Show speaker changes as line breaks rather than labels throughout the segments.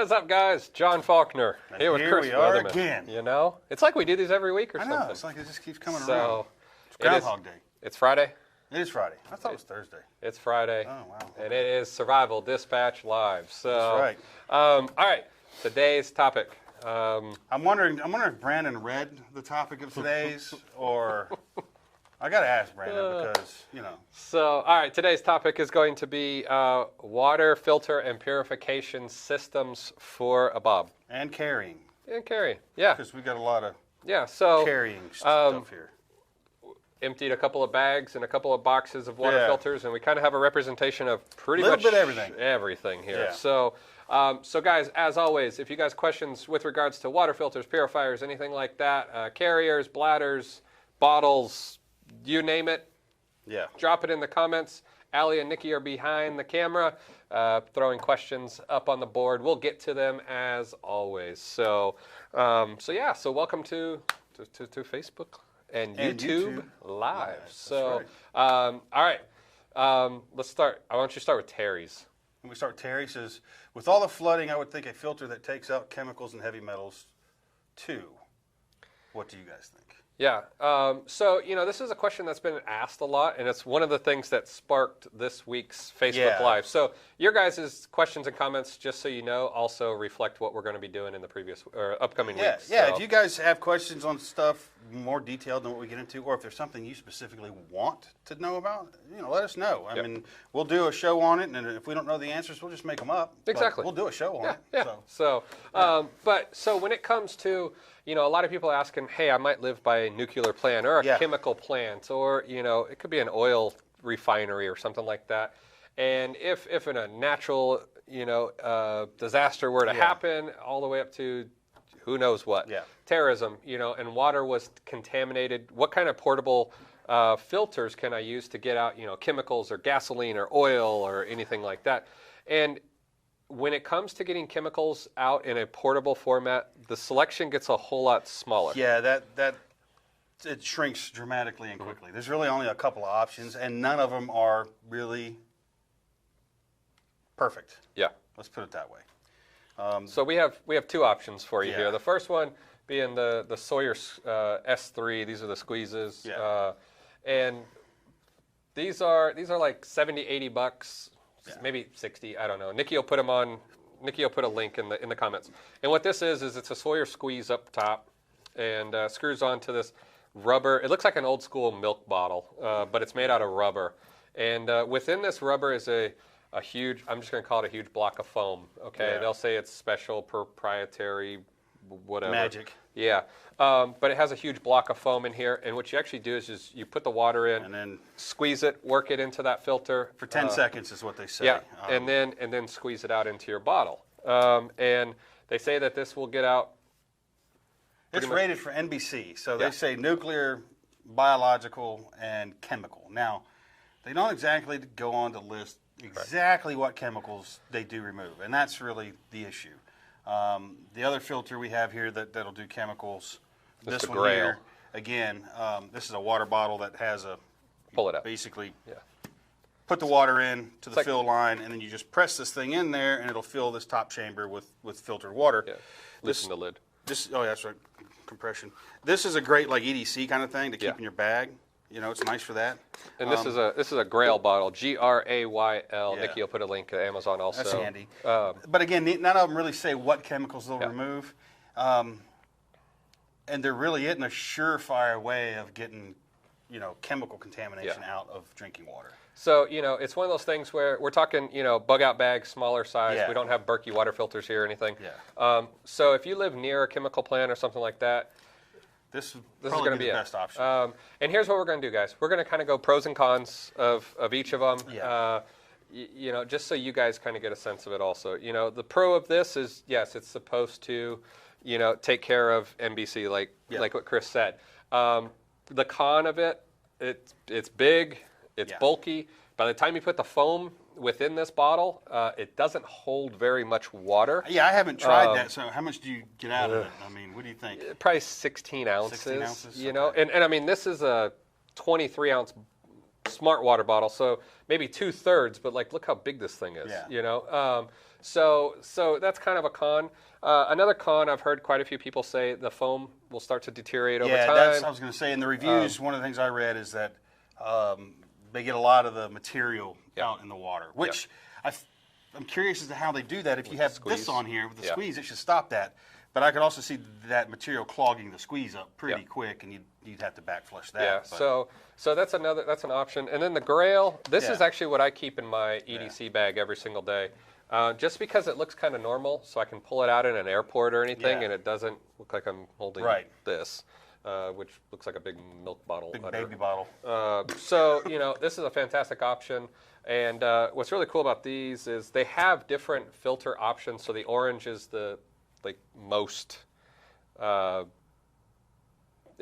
is up, guys? John Faulkner here with Chris
we are
Weatherman.
again.
You know, it's like we do these every week or something.
I know. It's like it just keeps coming around. It's
It
Groundhog Day.
It's Friday.
It is Friday. I thought it was Thursday.
It's Friday.
Oh wow.
And it is Survival Dispatch Live. So
That's right.
All right. Today's topic.
I'm wondering if Brandon read the topic of today's, or I got to ask Brandon because
So, all right. Today's topic is going to be water filter and purification systems for a B.O.B.
and carrying.
And carry. Yeah.
Because we got a lot of
So
carrying stuff here.
Emptied a couple of bags and a couple of boxes of water filters, and we kind of have a representation of pretty much everything here.
Yeah.
So, so guys, as always, if you guys questions with regards to water filters, purifiers, anything like that, carriers, bladders, bottles, you name it, drop it in the comments. Allie and Nikki are behind the camera, throwing questions up on the board. We'll get to them as always. So, so welcome to Facebook. And YouTube Live. So, all right. Let's start. I want you to start with Terry's.
When we start, Terry says, with all the flooding, I would think a filter that takes out chemicals and heavy metals, too. What do you guys think?
Yeah. So, this is a question that's been asked a lot, and it's one of the things that sparked this week's Facebook Live. So, your guys' questions and comments, just so you know, also reflect what we're going to be doing in the previous or upcoming weeks.
Yeah,
so.
If you guys have questions on stuff more detailed than what we get into, or if there's something you specifically want to know about, let us know. I mean, we'll do a show on it, and if we don't know the answers, we'll just make them up.
Exactly.
We'll do a show on it.
Yeah. So when it comes to, a lot of people asking, hey, I might live by a nuclear plant or a chemical plant, or, it could be an oil refinery or something like that. And if in a natural, disaster were to happen, all the way up to who knows what, terrorism, and water was contaminated, what kind of portable filters can I use to get out, chemicals or gasoline or oil or anything like that? And when it comes to getting chemicals out in a portable format, the selection gets a whole lot smaller.
Yeah, it shrinks dramatically and quickly. There's really only a couple of options, and none of them are really perfect.
Yeah.
Let's put it that way.
So we have two options for you here. The first one being the Sawyer S3. These are the squeezes. And these are like $70-$80. Maybe 60, I don't know. Nikki will put a link in the comments. And what this is it's a Sawyer squeeze up top and screws onto this rubber. It looks like an old school milk bottle, but it's made out of rubber. And within this rubber is a huge, I'm just going to call it a huge block of foam. Okay, they'll say it's special, proprietary, whatever.
Magic.
Yeah, but it has a huge block of foam in here, and what you actually do is you put the water in,
and then
squeeze it, work it into that filter
for 10 seconds is what they say.
Yeah, and then squeeze it out into your bottle. And they say that this will get out.
It's rated for NBC, so they say nuclear, biological, and chemical. Now, they don't exactly go on to list exactly what chemicals they do remove, and that's really the issue. The other filter we have here that'll do chemicals, this one here, again, this is a water bottle that has a,
pull it up.
Basically, put the water in to the fill line, and then you just press this thing in there, and it'll fill this top chamber with filtered water.
Yeah. Loosen the lid.
That's right, compression. This is a great like EDC kind of thing to keep in your bag. It's nice for that.
And this is a Grail bottle, Grayl. Nikki will put a link to Amazon also.
That's handy. But again, none of them really say what chemicals they'll remove, and there really isn't a surefire way of getting, chemical contamination out of drinking water.
So, it's one of those things where we're talking, bug out bags, smaller size. We don't have Berkey water filters here or anything. So if you live near a chemical plant or something like that,
this is
going to be
the best option.
And here's what we're going to do, guys. We're going to kind of go pros and cons of each of them. Just so you guys kind of get a sense of it also. The pro of this is, yes, it's supposed to, take care of NBC, like what Chris said. The con of it, it's big, it's bulky. By the time you put the foam within this bottle, it doesn't hold very much water.
Yeah, I haven't tried that. So how much do you get out of it? I mean, what do you think?
Probably 16 ounces.
16 ounces?
And I mean, this is a 23-ounce smart water bottle, so maybe 2/3, but look how big this thing is. So that's kind of a con. Another con, I've heard quite a few people say the foam will start to deteriorate over time.
Yeah, I was going to say in the reviews, one of the things I read is that they get a lot of the material out in the water, which I'm curious as to how they do that. If you have this on here with the squeeze, it should stop that. But I could also see that material clogging the squeeze up pretty quick, and you'd have to back flush that.
Yeah, so that's an option. And then the Grail, this is actually what I keep in my EDC bag every single day. Just because it looks kind of normal, so I can pull it out in an airport or anything, and it doesn't look like I'm holding this, which looks like a big milk bottle.
Big baby bottle.
So, this is a fantastic option. And what's really cool about these is they have different filter options. So the orange is the most, it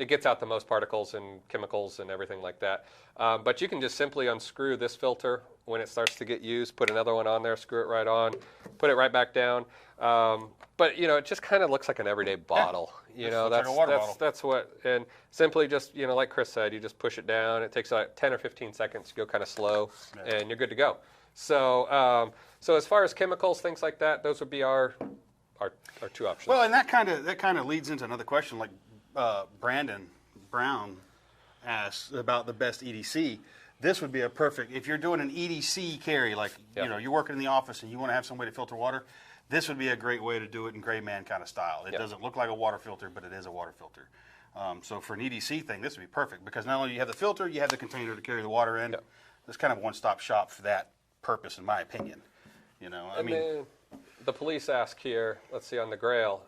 gets out the most particles and chemicals and everything like that. But you can just simply unscrew this filter when it starts to get used, put another one on there, screw it right on, put it right back down. But it just kind of looks like an everyday bottle. That's
like a water bottle.
That's what, and simply just like Chris said, you just push it down. It takes like 10 or 15 seconds to go kind of slow, and you're good to go. So so as far as chemicals, things like that, those would be our two options.
Well, and that kind of leads into another question, like Brandon Brown asked about the best EDC. This would be a perfect, if you're doing an EDC carry, like you're working in the office and you want to have some way to filter water, this would be a great way to do it in gray man kind of style. It doesn't look like a water filter, but it is a water filter. So for an EDC thing, this would be perfect because not only do you have the filter, you have the container to carry the water in. It's kind of a one-stop shop for that purpose, in my opinion. I mean,
the police ask here, let's see, on the Grail,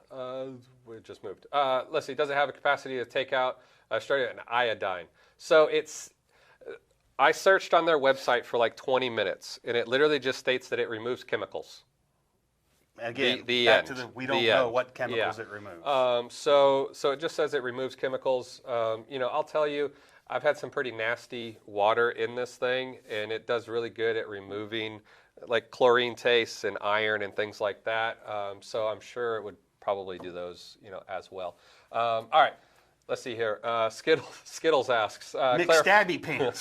we just moved. Let's see, does it have a capacity to take out straight an iodine? So I searched on their website for like 20 minutes, and it literally just states that it removes chemicals.
Again,
the
back
end.
to we don't know what chemicals it removes.
So it just says it removes chemicals. I'll tell you, I've had some pretty nasty water in this thing, and it does really good at removing like chlorine tastes and iron and things like that. So I'm sure it would probably do those, as well. All right. Let's see here. Skittles asks.
McStabby pants.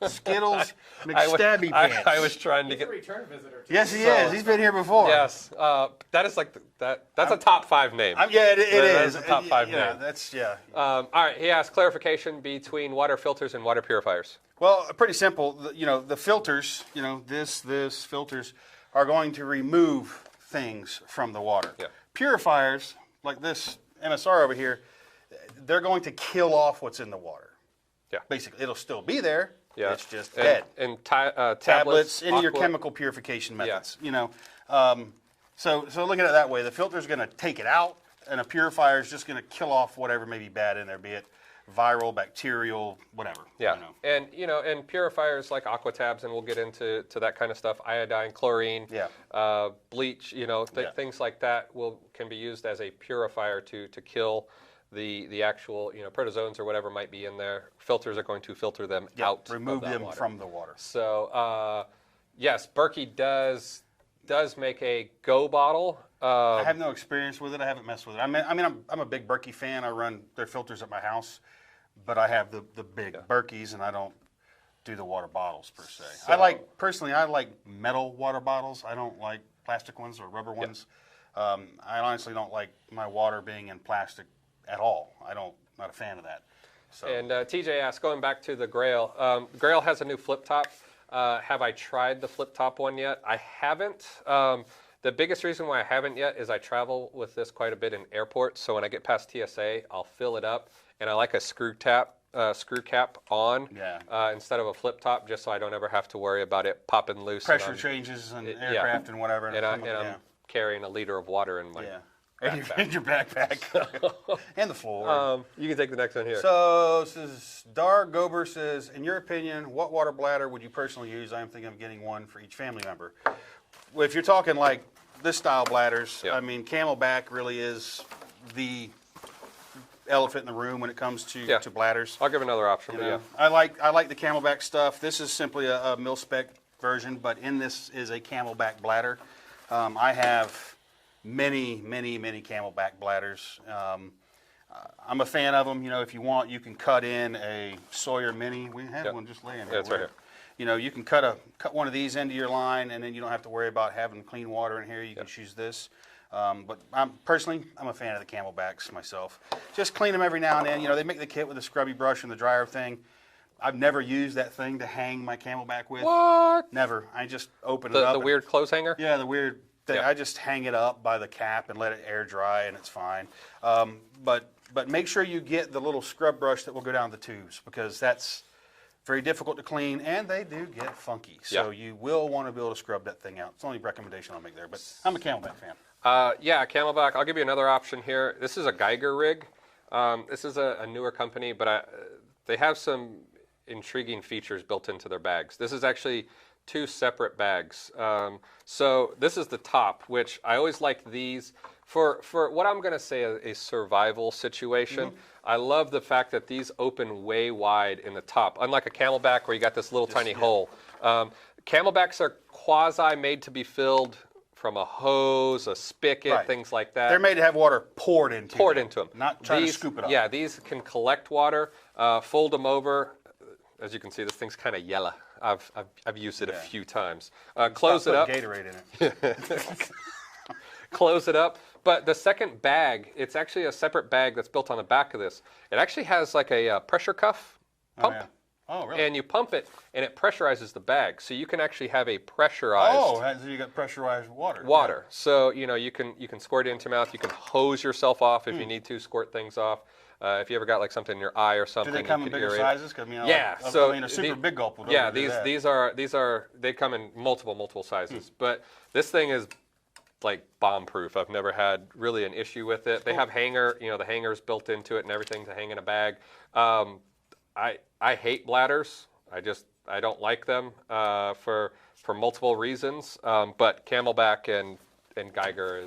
Skittles McStabby pants.
I was trying to get
a return visitor.
Yes, he is. He's been here before.
Yes. That is like that's a top 5 name.
It is.
That's a top 5 name. All right. He asked clarification between water filters and water purifiers.
Well, pretty simple. The filters. This filters are going to remove things from the water.
Yeah.
Purifiers, like this MSR over here, they're going to kill off what's in the water.
Yeah.
Basically, it'll still be there.
Yeah.
It's just dead.
And tablets,
into your chemical purification methods. So look at it that way. The filter's going to take it out, and a purifier is just going to kill off whatever may be bad in there, be it viral, bacterial, whatever.
Yeah. And purifiers like aqua tabs, and we'll get into that kind of stuff. Iodine, chlorine, bleach. Things like that can be used as a purifier to kill the actual protozoans or whatever might be in there. Filters are going to filter them out,
remove them from the water.
So yes, Berkey does make a Go bottle.
I have no experience with it. I haven't messed with it. I'm a big Berkey fan. I run their filters at my house, but I have the big Berkeys, and I don't do the water bottles per se. I like metal water bottles. I don't like plastic ones or rubber ones. I honestly don't like my water being in plastic at all. Not a fan of that. So.
And TJ asked, going back to the Grail, Grail has a new flip top. Have I tried the flip top one yet? I haven't. The biggest reason why I haven't yet is I travel with this quite a bit in airports. So when I get past TSA, I'll fill it up, and I like a screw cap on instead of a flip top, just so I don't ever have to worry about it popping loose.
Pressure changes in aircraft and whatever.
And I'm carrying a liter of water in my
in your backpack. And the floor.
You can take the next one here.
So this is Dar Gober says, in your opinion, what water bladder would you personally use? I'm thinking of getting one for each family member. Well, if you're talking like this style bladders, I mean, Camelback really is the elephant in the room when it comes to bladders.
I'll give another option.
I like the Camelback stuff. This is simply a mil-spec version, but in this is a Camelback bladder. I have many Camelback bladders. I'm a fan of them. If you want, you can cut in a Sawyer Mini. We have one just laying here.
That's right here.
you can cut one of these into your line, and then you don't have to worry about having clean water in here. You can choose this. But I'm a fan of the Camelbacks myself. Just clean them every now and then. They make the kit with the scrubby brush and the dryer thing. I've never used that thing to hang my Camelback with.
What?
Never. I just open it up.
The weird clothes hanger?
Yeah, the weird thing.
Yeah.
I just hang it up by the cap and let it air dry, and it's fine. But make sure you get the little scrub brush that will go down the tubes, because that's very difficult to clean, and they do get funky. So you will want to be able to scrub that thing out. It's the only recommendation I'll make there, but I'm a Camelback fan.
Yeah, Camelback. I'll give you another option here. This is a Geiger rig. This is a newer company, but they have some intriguing features built into their bags. This is actually 2 separate bags. So this is the top, which I always like these for what I'm going to say a survival situation. I love the fact that these open way wide in the top, unlike a Camelback where you got this little tiny hole. Camelbacks are quasi made to be filled from a hose, a spigot, things like that.
They're made to have water poured into them. Not trying to scoop it up.
Yeah, these can collect water, fold them over. As you can see, this thing's kind of yellow. I've used it a few times. Close it up.
Gatorade in it.
Close it up. But the second bag, it's actually a separate bag that's built on the back of this. It actually has like a pressure cuff pump.
Oh, yeah. Oh, really?
And you pump it, and it pressurizes the bag. So you can actually have a pressurized...
Oh, so you got pressurized water.
Water. Yeah. So, you can squirt it into your mouth. You can hose yourself off if you need to, squirt things off. If you ever got like something in your eye or something.
Do they come in bigger sizes? A super big gulp will
these are they come in multiple sizes. But this thing is like bomb proof. I've never had really an issue with it. They have the hangers built into it and everything to hang in a bag. I hate bladders. I don't like them for multiple reasons. But Camelback and Geiger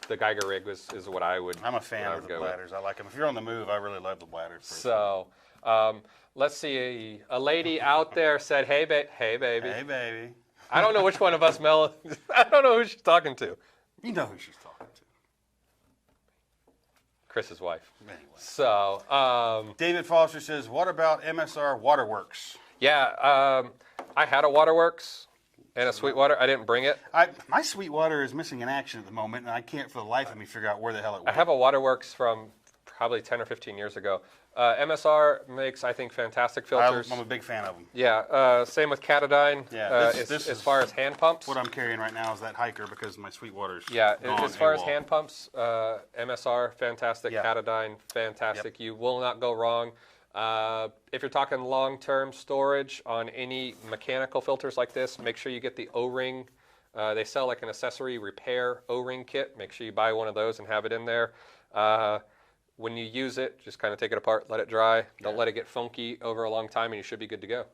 the Geiger rig is what I would.
I'm a fan of the bladders. I like them. If you're on the move, I really love the bladders.
So let's see. A lady out there said, "Hey, baby."
Hey, baby.
I don't know which one of us, Mel. I don't know who she's talking to.
You know who she's talking to.
Chris's wife.
Anyway.
So
David Foster says, "What about MSR Waterworks?"
Yeah, I had a Waterworks. And a Sweetwater, I didn't bring it.
My Sweetwater is missing in action at the moment, and I can't for the life of me figure out where the hell it went.
I have a Waterworks from probably 10 or 15 years ago. MSR makes, I think, fantastic filters.
I'm a big fan of them.
Yeah, same with Katadyn.
Yeah,
as far as hand pumps.
What I'm carrying right now is that hiker because my Sweetwater's
gone as far as
AWOL.
hand pumps, MSR, fantastic. Yeah. Katadyn, fantastic. Yep. You will not go wrong. If you're talking long-term storage on any mechanical filters like this, make sure you get the O-ring. They sell like an accessory repair O-ring kit. Make sure you buy one of those and have it in there. When you use it, just kind of take it apart, let it dry. Don't let it get funky over a long time, and you should be good to go.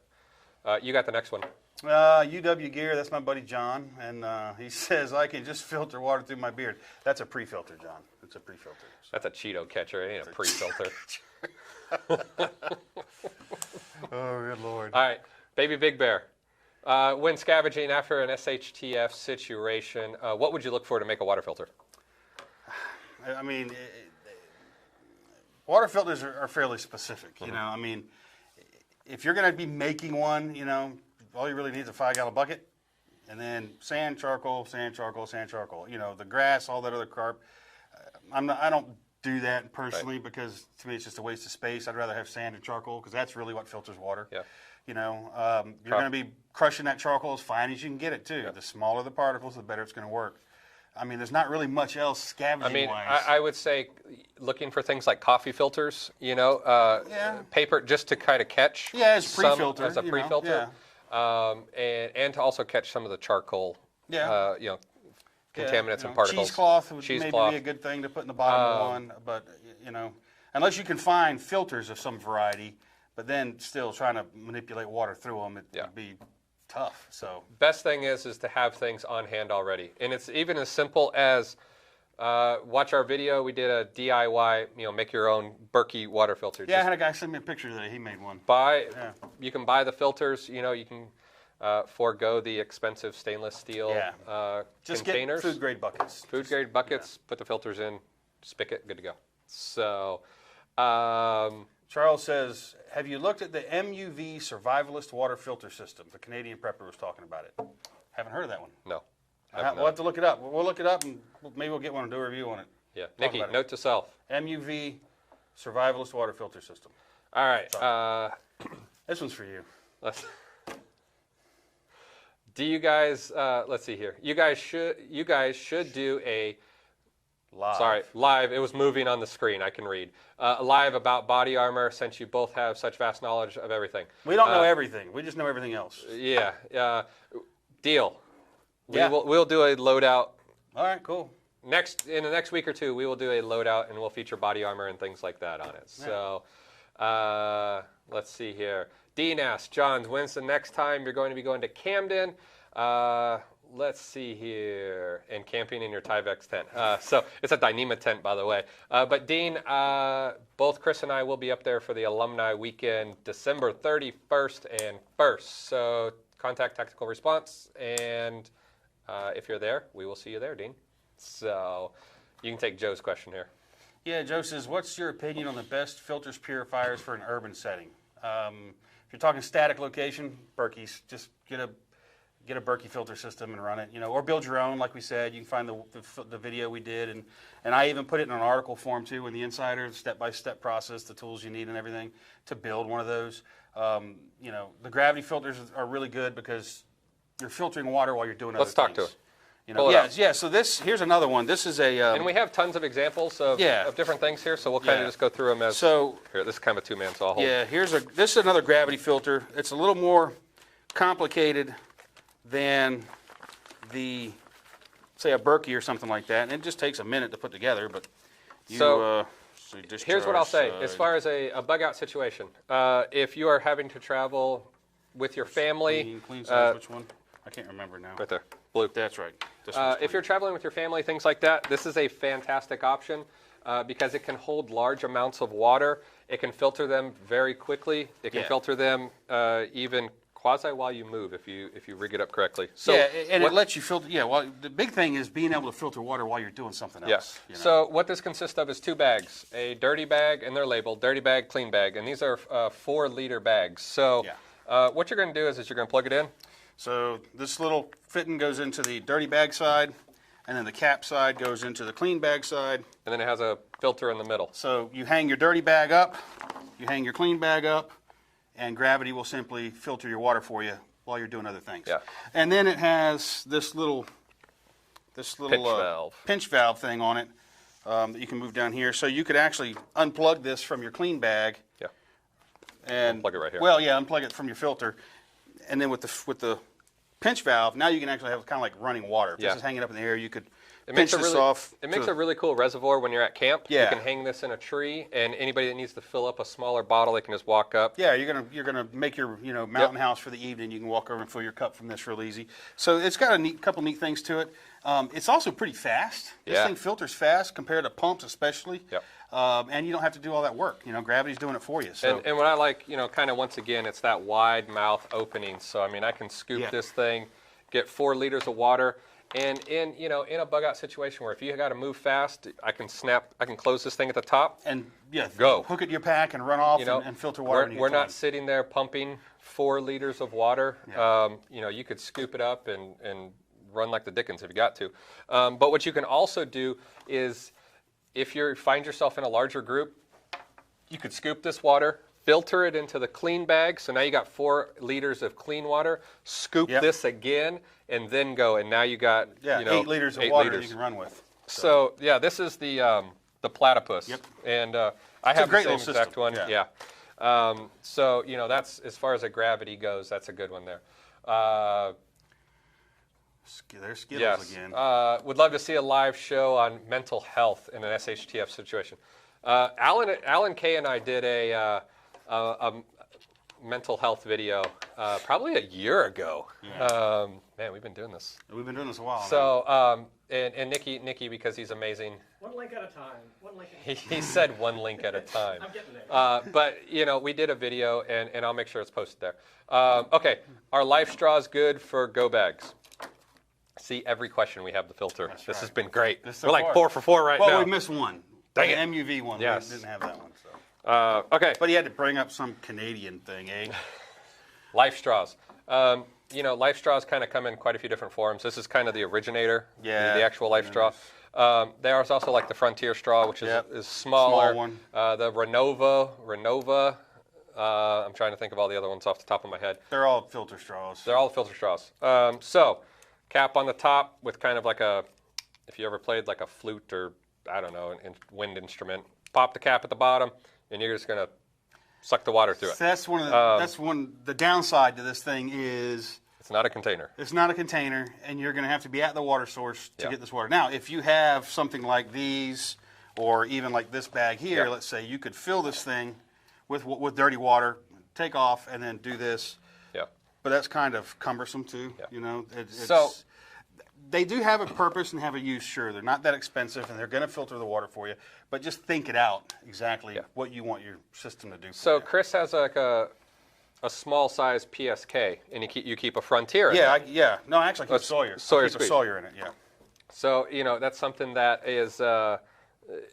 You got the next one.
UW Gear, that's my buddy John, and he says, I can just filter water through my beard. That's a pre-filter, John. It's a pre-filter.
That's a Cheeto catcher. It ain't a pre-filter.
Oh, good Lord.
All right, Baby Big Bear. When scavenging after an SHTF situation, what would you look for to make a water filter?
I mean, water filters are fairly specific, you know. I mean, if you're going to be making one, all you really need is a 5-gallon bucket, and then sand, charcoal, sand, charcoal, sand, charcoal. The grass, all that other carp. I don't do that personally because to me it's just a waste of space. I'd rather have sand and charcoal because that's really what filters water. Yeah. You're going to be crushing that charcoal as fine as you can get it too. Yeah. The smaller the particles, the better it's going to work. I mean, there's not really much else scavenging wise.
I would say looking for things like coffee filters, paper just to kind of catch.
Yeah, as pre-filter.
As a pre-filter. And to also catch some of the charcoal, contaminants and particles.
Cheesecloth would maybe be a good thing to put in the bottom of one, but, unless you can find filters of some variety, but then still trying to manipulate water through them, it would be tough. So
best thing is to have things on hand already, and it's even as simple as watch our video. We did a DIY, make your own Berkey water filter.
Yeah, I had a guy send me a picture that he made one.
You can buy the filters. You can forego the expensive stainless steel
just
containers.
Get food grade buckets.
Food grade buckets. Put the filters in, spigot, good to go. So
Charles says, have you looked at the MUV Survivalist water filter system? The Canadian prepper was talking about it. Haven't heard of that one.
No.
We'll have to look it up. We'll look it up, and maybe we'll get one and do a review on it.
Yeah. Nikki, note to self.
MUV Survivalist water filter system.
All right.
This one's for you.
Do you guys? Let's see here. You guys should do a
live.
Sorry, live. It was moving on the screen. I can read. Live about body armor, since you both have such vast knowledge of everything.
We don't know everything. We just know everything else.
Yeah. Deal.
Yeah.
We'll do a loadout.
All right. Cool.
In the next week or two, we will do a loadout, and we'll feature body armor and things like that on it. So, let's see here. Dean asks, John, when's the next time you're going to be going to Camden? Let's see here. And camping in your Tyvek tent. So it's a Dyneema tent, by the way. But Dean, both Chris and I will be up there for the alumni weekend, December 31st and 1st. So contact Tactical Response, and if you're there, we will see you there, Dean. So you can take Joe's question here.
Yeah, Joe says, what's your opinion on the best filters purifiers for an urban setting? If you're talking static location, Berkey's. Just get a Berkey filter system and run it, or build your own. Like we said, you can find the video we did, and I even put it in an article form too in the Insider, step-by-step process, the tools you need and everything to build one of those. The gravity filters are really good because you're filtering water while you're doing other things.
Let's talk to it.
Yeah. So here's another one. This is a
and we have tons of examples of different things here, so we'll kind of just go through them as.
So
here, this is kind of a two-man, so I'll hold.
Yeah, this is another gravity filter. It's a little more complicated than the, say, a Berkey or something like that, and it just takes a minute to put together. But
here's what I'll say as far as a bug out situation. If you are having to travel with your family,
clean size, which one? I can't remember now.
Right there, blue.
That's right.
If you're traveling with your family, things like that, this is a fantastic option because it can hold large amounts of water. It can filter them very quickly. It can filter them even quasi while you move if you rig it up correctly. So
and it lets you filter. Yeah, well, the big thing is being able to filter water while you're doing something else.
Yeah. So what this consists of is two bags: a dirty bag, and they're labeled dirty bag, clean bag, and these are 4-liter bags. So what you're going to do is you're going to plug it in.
So this little fitting goes into the dirty bag side, and then the cap side goes into the clean bag side.
And then it has a filter in the middle.
So you hang your dirty bag up, you hang your clean bag up, and gravity will simply filter your water for you while you're doing other things.
Yeah.
And then it has this little pinch valve thing on it that you can move down here. So you could actually unplug this from your clean bag.
Yeah.
And
plug it right here.
Well, yeah, unplug it from your filter. And then with the pinch valve, now you can actually have kind of like running water. If this is hanging up in the air, you could pinch this off.
It makes a really cool reservoir when you're at camp.
Yeah.
You can hang this in a tree, and anybody that needs to fill up a smaller bottle, they can just walk up.
Yeah, you're gonna make your mountain house for the evening. You can walk over and fill your cup from this real easy. So it's got a couple neat things to it. It's also pretty fast. This thing filters fast compared to pumps, especially.
Yep.
And you don't have to do all that work. Gravity's doing it for you. So.
And what I like, kind of once again, it's that wide mouth opening. So I mean, I can scoop this thing, get 4 liters of water, and in a bug out situation where if you got to move fast, I can close this thing at the top
and
go
hook it to your pack and run off and filter water.
We're not sitting there pumping 4 liters of water.
Yeah.
You could scoop it up and run like the Dickens if you got to. But what you can also do is, if you find yourself in a larger group, you could scoop this water, filter it into the clean bag. So now you got 4 liters of clean water. Scoop this again, and then go. And now you got
8 liters of water you can run with.
So this is the platypus.
Yep.
And I have the same exact one.
Yeah.
So that's, as far as a gravity goes, that's a good one there.
There's Skittles again.
Would love to see a live show on mental health in an SHTF situation. Alan Kay and I did a mental health video probably a year ago.
Yeah.
Man, we've been doing this.
We've been doing this a while.
So and Nikki, because he's amazing.
One link at a time.
He said 1 link at a time.
I'm getting there.
But we did a video, and I'll make sure it's posted there. Okay, are life straws good for go bags? See, every question we have the filter. This has been great. We're like 4 for 4 right now.
Well, we missed one.
Dang it.
The MUV one.
Yes.
We didn't have that one.
Okay.
But he had to bring up some Canadian thing, eh?
Life straws. Life straws kind of come in quite a few different forms. This is kind of the originator, the actual life straw. There's also like the Frontier straw, which is smaller.
Small one.
The Renova. I'm trying to think of all the other ones off the top of my head.
They're all filter straws.
They're all filter straws. So, cap on the top with kind of like if you ever played like a flute or, I don't know, a wind instrument, pop the cap at the bottom, and you're just going to suck the water through it.
So that's the downside to this thing is
it's not a container.
It's not a container, and you're going to have to be at the water source to get this water. Now, if you have something like these, or even like this bag here, let's say you could fill this thing with dirty water, take off, and then do this.
Yeah.
But that's kind of cumbersome too. Yeah. You know,
so
they do have a purpose and have a use. Sure, they're not that expensive, and they're going to filter the water for you. But just think it out exactly what you want your system to do.
So Chris has like a small size PSK, and you keep a Frontier in
it. No, actually, I keep Sawyer.
Sawyer
I keep a Sawyer in it. Yeah.
So that's something that is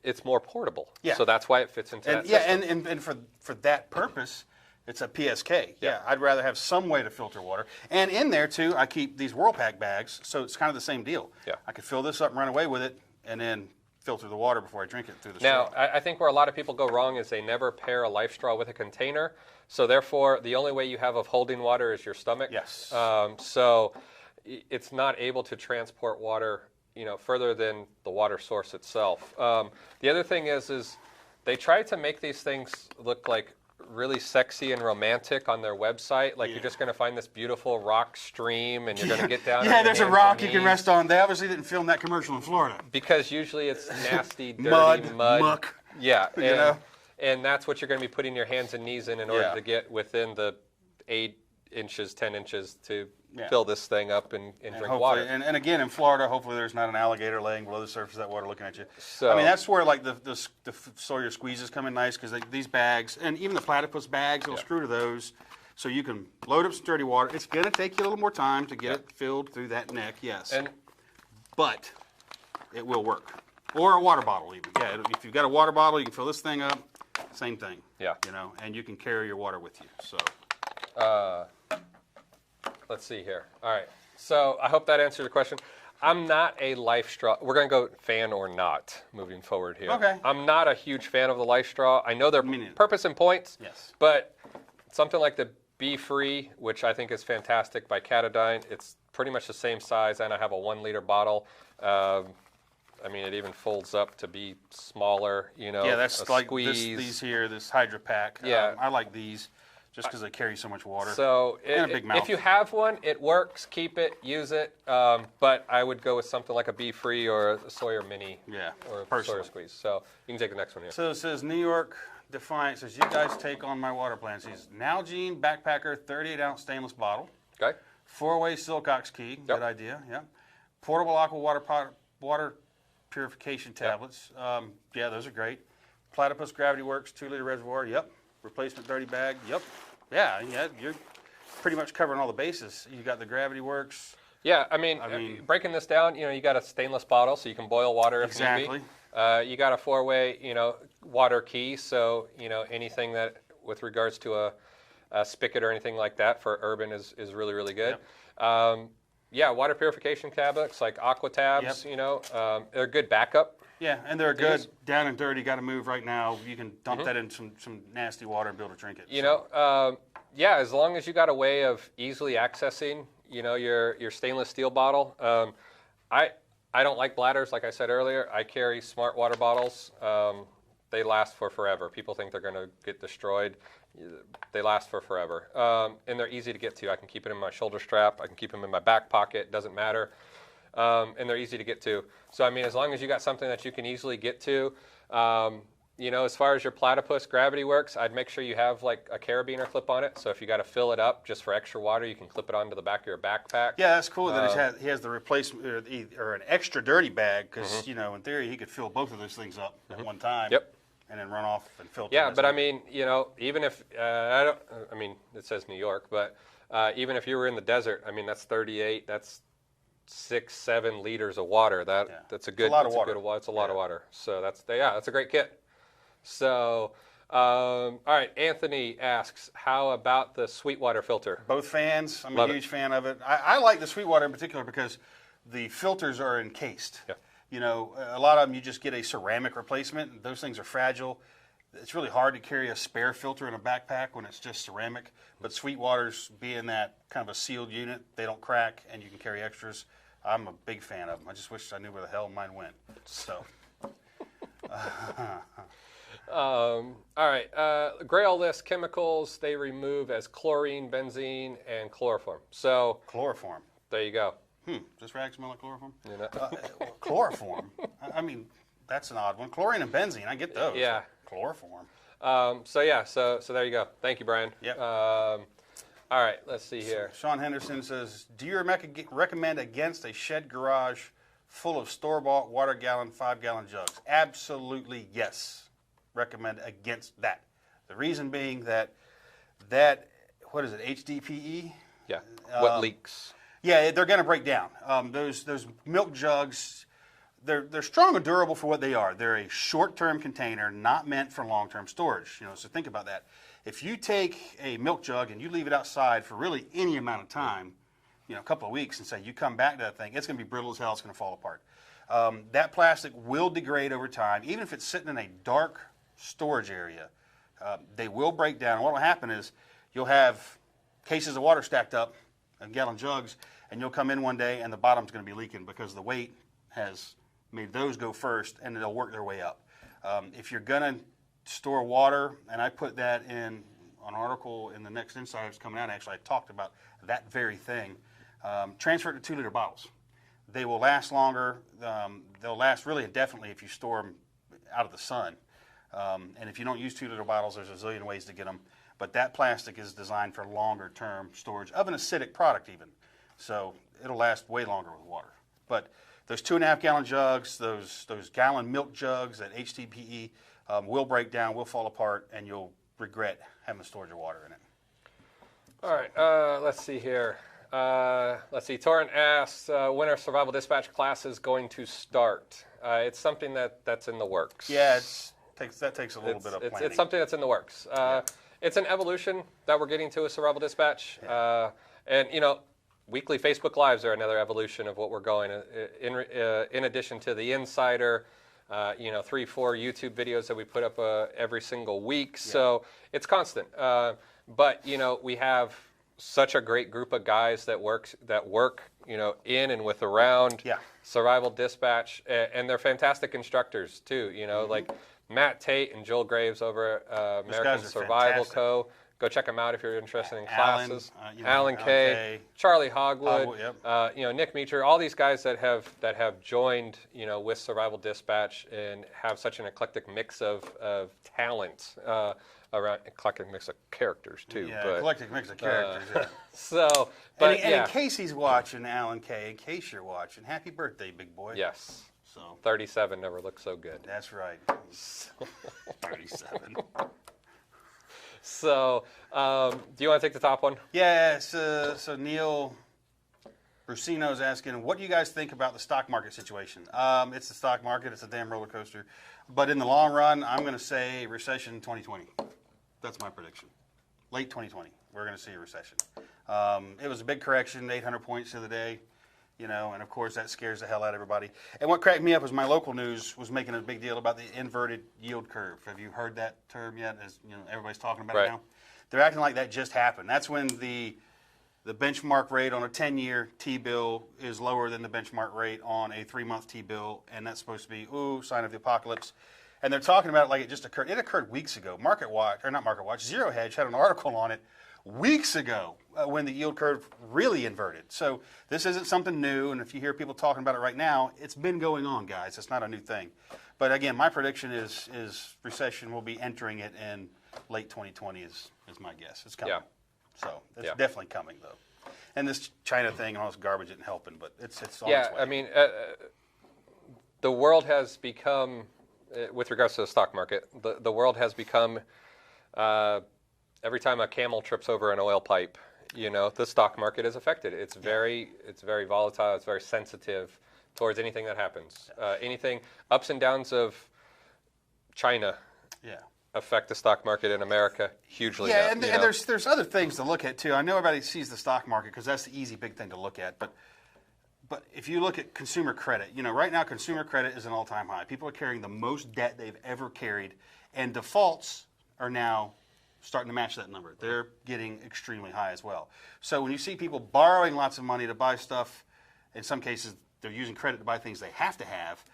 it's more portable. Yeah. So that's why it fits into that system.
And for that purpose, it's a PSK. Yeah. I'd rather have some way to filter water. And in there too, I keep these Whirlpack bags, so it's kind of the same deal. Yeah. I could fill this up and run away with it, and then filter the water before I drink it through the straw.
Now, I think where a lot of people go wrong is they never pair a life straw with a container. So therefore, the only way you have of holding water is your stomach.
Yes.
So it's not able to transport water, further than the water source itself. The other thing is they try to make these things look like really sexy and romantic on their website. Like you're just going to find this beautiful rock stream and you're going to get down.
Yeah, there's a rock you can rest on. They obviously didn't film that commercial in Florida.
Because usually it's nasty, dirty mud.
Muck.
Yeah, and that's what you're going to be putting your hands and knees in order to get within the 8 inches, 10 inches to fill this thing up and drink water.
And again, in Florida, hopefully there's not an alligator laying below the surface of that water looking at you.
So,
I mean, that's where like the Sawyer squeezes come in nice because these bags, and even the platypus bags, they'll screw to those. So you can load up some dirty water. It's going to take you a little more time to get it filled through that neck, yes. But it will work. Or a water bottle even. Yeah, if you've got a water bottle, you can fill this thing up. Same thing. Yeah. And you can carry your water with you. So.
Let's see here. All right. So I hope that answered your question. I'm not a life straw. We're going to go fan or not moving forward here.
Okay.
I'm not a huge fan of the life straw. I know their purpose and points.
Yes.
But something like the Be Free, which I think is fantastic by Katadyn, it's pretty much the same size, and I have a 1 liter bottle. I mean, it even folds up to be smaller,
Yeah, that's like these here, this Hydro Pack.
Yeah.
I like these just because they carry so much water.
So
and a big mouth.
If you have one, it works. Keep it, use it. But I would go with something like a Be Free or a Sawyer Mini.
Yeah,
or a Sawyer Squeeze. So you can take the next one here.
So it says New York Defiant says, you guys take on my water plans. He's Nalgene Backpacker 38-ounce stainless bottle.
Okay.
4-way Silcox key. Good idea. Yeah. Portable aqua water purification tablets. Yeah, those are great. Platypus Gravity Works 2 liter reservoir. Yep. Replacement dirty bag. Yep. Yeah, you're pretty much covering all the bases. You got the Gravity Works.
Yeah, I mean breaking this down, you got a stainless bottle, so you can boil water if need be. You got a 4-way, water key, so anything that with regards to a spigot or anything like that for urban is really, really good. Yep. Yeah, water purification tablets like Aqua Tabs, they're good backup.
Yeah, and they're good down and dirty. Got to move right now. You can dump that in some nasty water and be able to drink it.
Yeah, as long as you got a way of easily accessing, your stainless steel bottle. I don't like bladders, like I said earlier. I carry smart water bottles. They last for forever. People think they're going to get destroyed. They last for forever. And they're easy to get to. I can keep it in my shoulder strap. I can keep them in my back pocket. Doesn't matter. And they're easy to get to. So, I mean, as long as you got something that you can easily get to, as far as your Platypus Gravity Works, I'd make sure you have like a carabiner clip on it. So if you got to fill it up just for extra water, you can clip it onto the back of your backpack.
Yeah, that's cool that he has the replacement or an extra dirty bag because, in theory, he could fill both of those things up at one time.
Yep.
And then run off and filter.
Yeah, but I mean, even if, it says New York, but even if you were in the desert, I mean, that's 38, that's 6-7 liters of water. That's a good,
a lot of water.
It's a lot of water. So that's a great kit. So All right, Anthony asks, how about the Sweetwater filter?
Both fans. I'm
Love
a huge fan of it. I like the Sweetwater in particular because the filters are encased.
Yeah.
You know, a lot of them you just get a ceramic replacement. Those things are fragile. It's really hard to carry a spare filter in a backpack when it's just ceramic. But Sweetwater's being that kind of a sealed unit, they don't crack, and you can carry extras. I'm a big fan of them. I just wish I knew where the hell mine went. So.
All right, Grail list chemicals they remove as chlorine, benzene, and chloroform. So
Chloroform.
there you go.
Does rag smell like chloroform?
You know?
Chloroform? I mean, that's an odd one. Chlorine and benzene, I get those.
Yeah.
Chloroform.
So there you go. Thank you, Brian.
Yep.
All right, let's see here.
Sean Henderson says, do you recommend against a shed garage full of store-bought water gallon, 5-gallon jugs? Absolutely yes. Recommend against that. The reason being that what is it, HDPE?
Yeah. What leaks?
Yeah, they're going to break down. Those milk jugs, they're strong and durable for what they are. They're a short-term container, not meant for long-term storage. You know, so think about that. If you take a milk jug and you leave it outside for really any amount of time, you know, a couple of weeks, and say you come back to that thing, it's going to be brittle as hell. It's going to fall apart. That plastic will degrade over time, even if it's sitting in a dark storage area. They will break down. And what will happen is you'll have cases of water stacked up in gallon jugs, and you'll come in one day and the bottom's going to be leaking because the weight has made those go first, and they'll work their way up. If you're going to store water, and I put that in an article in the next Insider that's coming out, actually, I talked about that very thing. Transfer it to 2-liter bottles. They will last longer. They'll last really indefinitely if you store them out of the sun. And if you don't use 2-liter bottles, there's a zillion ways to get them. But that plastic is designed for longer-term storage of an acidic product even. So it'll last way longer with water. But those 2.5-gallon jugs, those gallon milk jugs, that HDPE, will break down, will fall apart, and you'll regret having the storage of water in it.
All right, let's see here. Torrent asks, when are survival dispatch classes going to start? It's something that's in the works.
Yeah, that takes a little bit of planning.
It's something that's in the works. It's an evolution that we're getting to with survival dispatch.
Yeah.
And, you know, weekly Facebook Lives are another evolution of what we're going. In addition to the Insider, 3-4 YouTube videos that we put up every single week. Yeah. So it's constant. But, you know, we have such a great group of guys that work, you know, in and with around survival dispatch, and they're fantastic instructors too. You know, like Matt Tate and Joel Graves over at American Survival Co. Go check them out if you're interested in classes. Alan Kay, Charlie Hogwood, Nick Meacher, all these guys that have joined, you know, with survival dispatch and have such an eclectic mix of talents. Around eclectic mix of characters too.
Yeah, but, eclectic mix of characters. Yeah.
So, but
and in case he's watching, Alan Kay, in case you're watching, happy birthday, big boy.
Yes.
So
37 never looked so good.
That's right. 37.
So, do you want to take the top one?
Yeah. So Neil Brusino's asking, what do you guys think about the stock market situation? It's the stock market. It's a damn roller coaster. But in the long run, I'm going to say recession 2020. That's my prediction. Late 2020, we're going to see a recession. It was a big correction, 800 points the other day, you know, and of course that scares the hell out of everybody. And what cracked me up was my local news was making a big deal about the inverted yield curve. Have you heard that term yet? As you know, everybody's talking about it now. They're acting like that just happened. That's when the benchmark rate on a 10-year T-bill is lower than the benchmark rate on a 3-month T-bill, and that's supposed to be, sign of the apocalypse. And they're talking about it like it just occurred. It occurred weeks ago. Zero Hedge had an article on it weeks ago when the yield curve really inverted. So this isn't something new, and if you hear people talking about it right now, it's been going on, guys. It's not a new thing. But again, my prediction is recession will be entering it in late 2020 is my guess. It's coming.
Yeah.
So it's definitely coming, though. And this China thing and all this garbage isn't helping, but it's on its way.
Yeah, I mean, the world has become, with regards to the stock market, the world has become, every time a camel trips over an oil pipe, you know, the stock market is affected. It's very volatile. It's very sensitive towards anything that happens. Anything, ups and downs of China.
Yeah.
affect the stock market in America hugely.
Yeah,
now,
and there's other things to look at too. I know everybody sees the stock market because that's the easy big thing to look at, but if you look at consumer credit, right now consumer credit is an all-time high. People are carrying the most debt they've ever carried, and defaults are now starting to match that number. They're getting extremely high as well. So when you see people borrowing lots of money to buy stuff, in some cases they're using credit to buy things they have to have,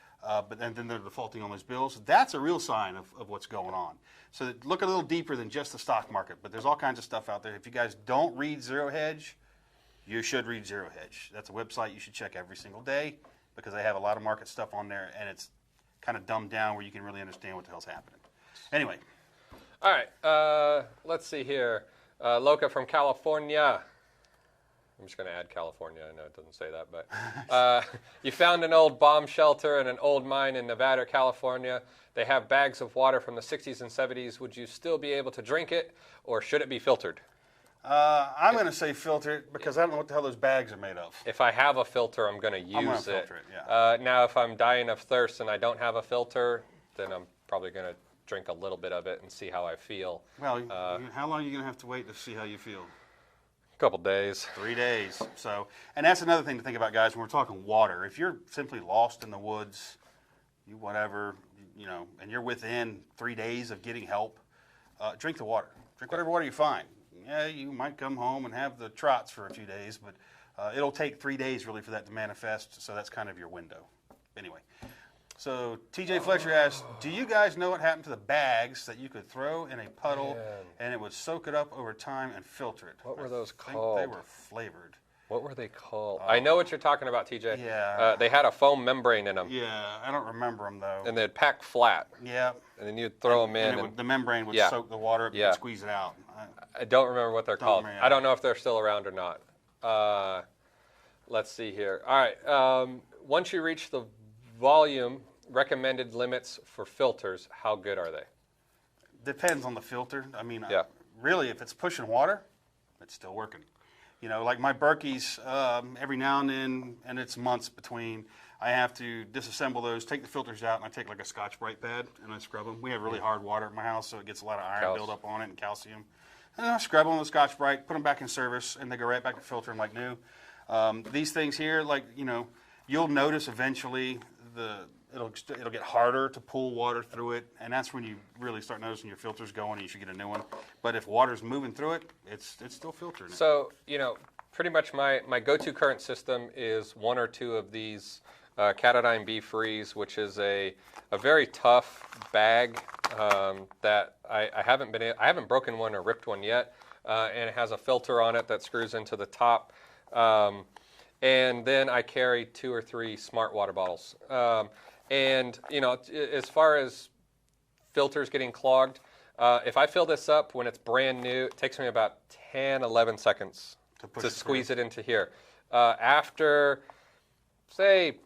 but then they're defaulting on those bills, that's a real sign of what's going on. So look a little deeper than just the stock market, but there's all kinds of stuff out there. If you guys don't read Zero Hedge, you should read Zero Hedge. That's a website you should check every single day because they have a lot of market stuff on there, and it's kind of dumbed down where you can really understand what the hell's happening. Anyway.
All right, let's see here. Loca from California. I'm just going to add California. I know it doesn't say that, but you found an old bomb shelter and an old mine in Nevada, California. They have bags of water from the 60s and 70s. Would you still be able to drink it, or should it be filtered?
I'm going to say filter it because I don't know what the hell those bags are made of.
If I have a filter, I'm going to use
I'm gonna
it.
filter it, yeah.
Now, if I'm dying of thirst and I don't have a filter, then I'm probably going to drink a little bit of it and see how I feel.
Well, how long are you going to have to wait to see how you feel?
A couple days.
3 days. So, and that's another thing to think about, guys, when we're talking water. If you're simply lost in the woods, and you're within 3 days of getting help, drink the water. Drink whatever water you find. Yeah, you might come home and have the trots for a few days, but it'll take 3 days really for that to manifest, so that's kind of your window. Anyway, so TJ Fletcher asks, do you guys know what happened to the bags that you could throw in a puddle and it would soak it up over time and filter it?
What were those
I
called?
think they were flavored.
What were they called? I know what you're talking about, TJ.
Yeah.
They had a foam membrane in them.
Yeah, I don't remember them though.
And they'd pack flat.
Yeah.
And then you'd throw them in.
And the membrang would soak the water up and squeeze it out.
I don't remember what they're called.
remember,
I don't know if they're still around or not. Let's see here. All right. Once you reach the volume recommended limits for filters, how good are they?
Depends on the filter. I mean, really, if it's pushing water, it's still working. Like my Berkeys, every now and then, and it's months between, I have to disassemble those, take the filters out, and I take like a Scotch-Brite pad, and I scrub them. We have really hard water at my house, so it gets a lot of iron buildup on it and calcium. And I scrub them with Scotch-Brite, put them back in service, and they go right back to filtering like new. These things here, you'll notice eventually it'll get harder to pull water through it, and that's when you really start noticing your filter's going and you should get a new one. But if water's moving through it, it's still filtering it.
So, pretty much my go-to current system is one or two of these Katadyn B-Frees, which is a very tough bag that I haven't broken one or ripped one yet, and it has a filter on it that screws into the top. And then I carry 2 or 3 smart water bottles. And, as far as filters getting clogged, if I fill this up when it's brand new, it takes me about 10, 11 seconds to squeeze it into here. After, say,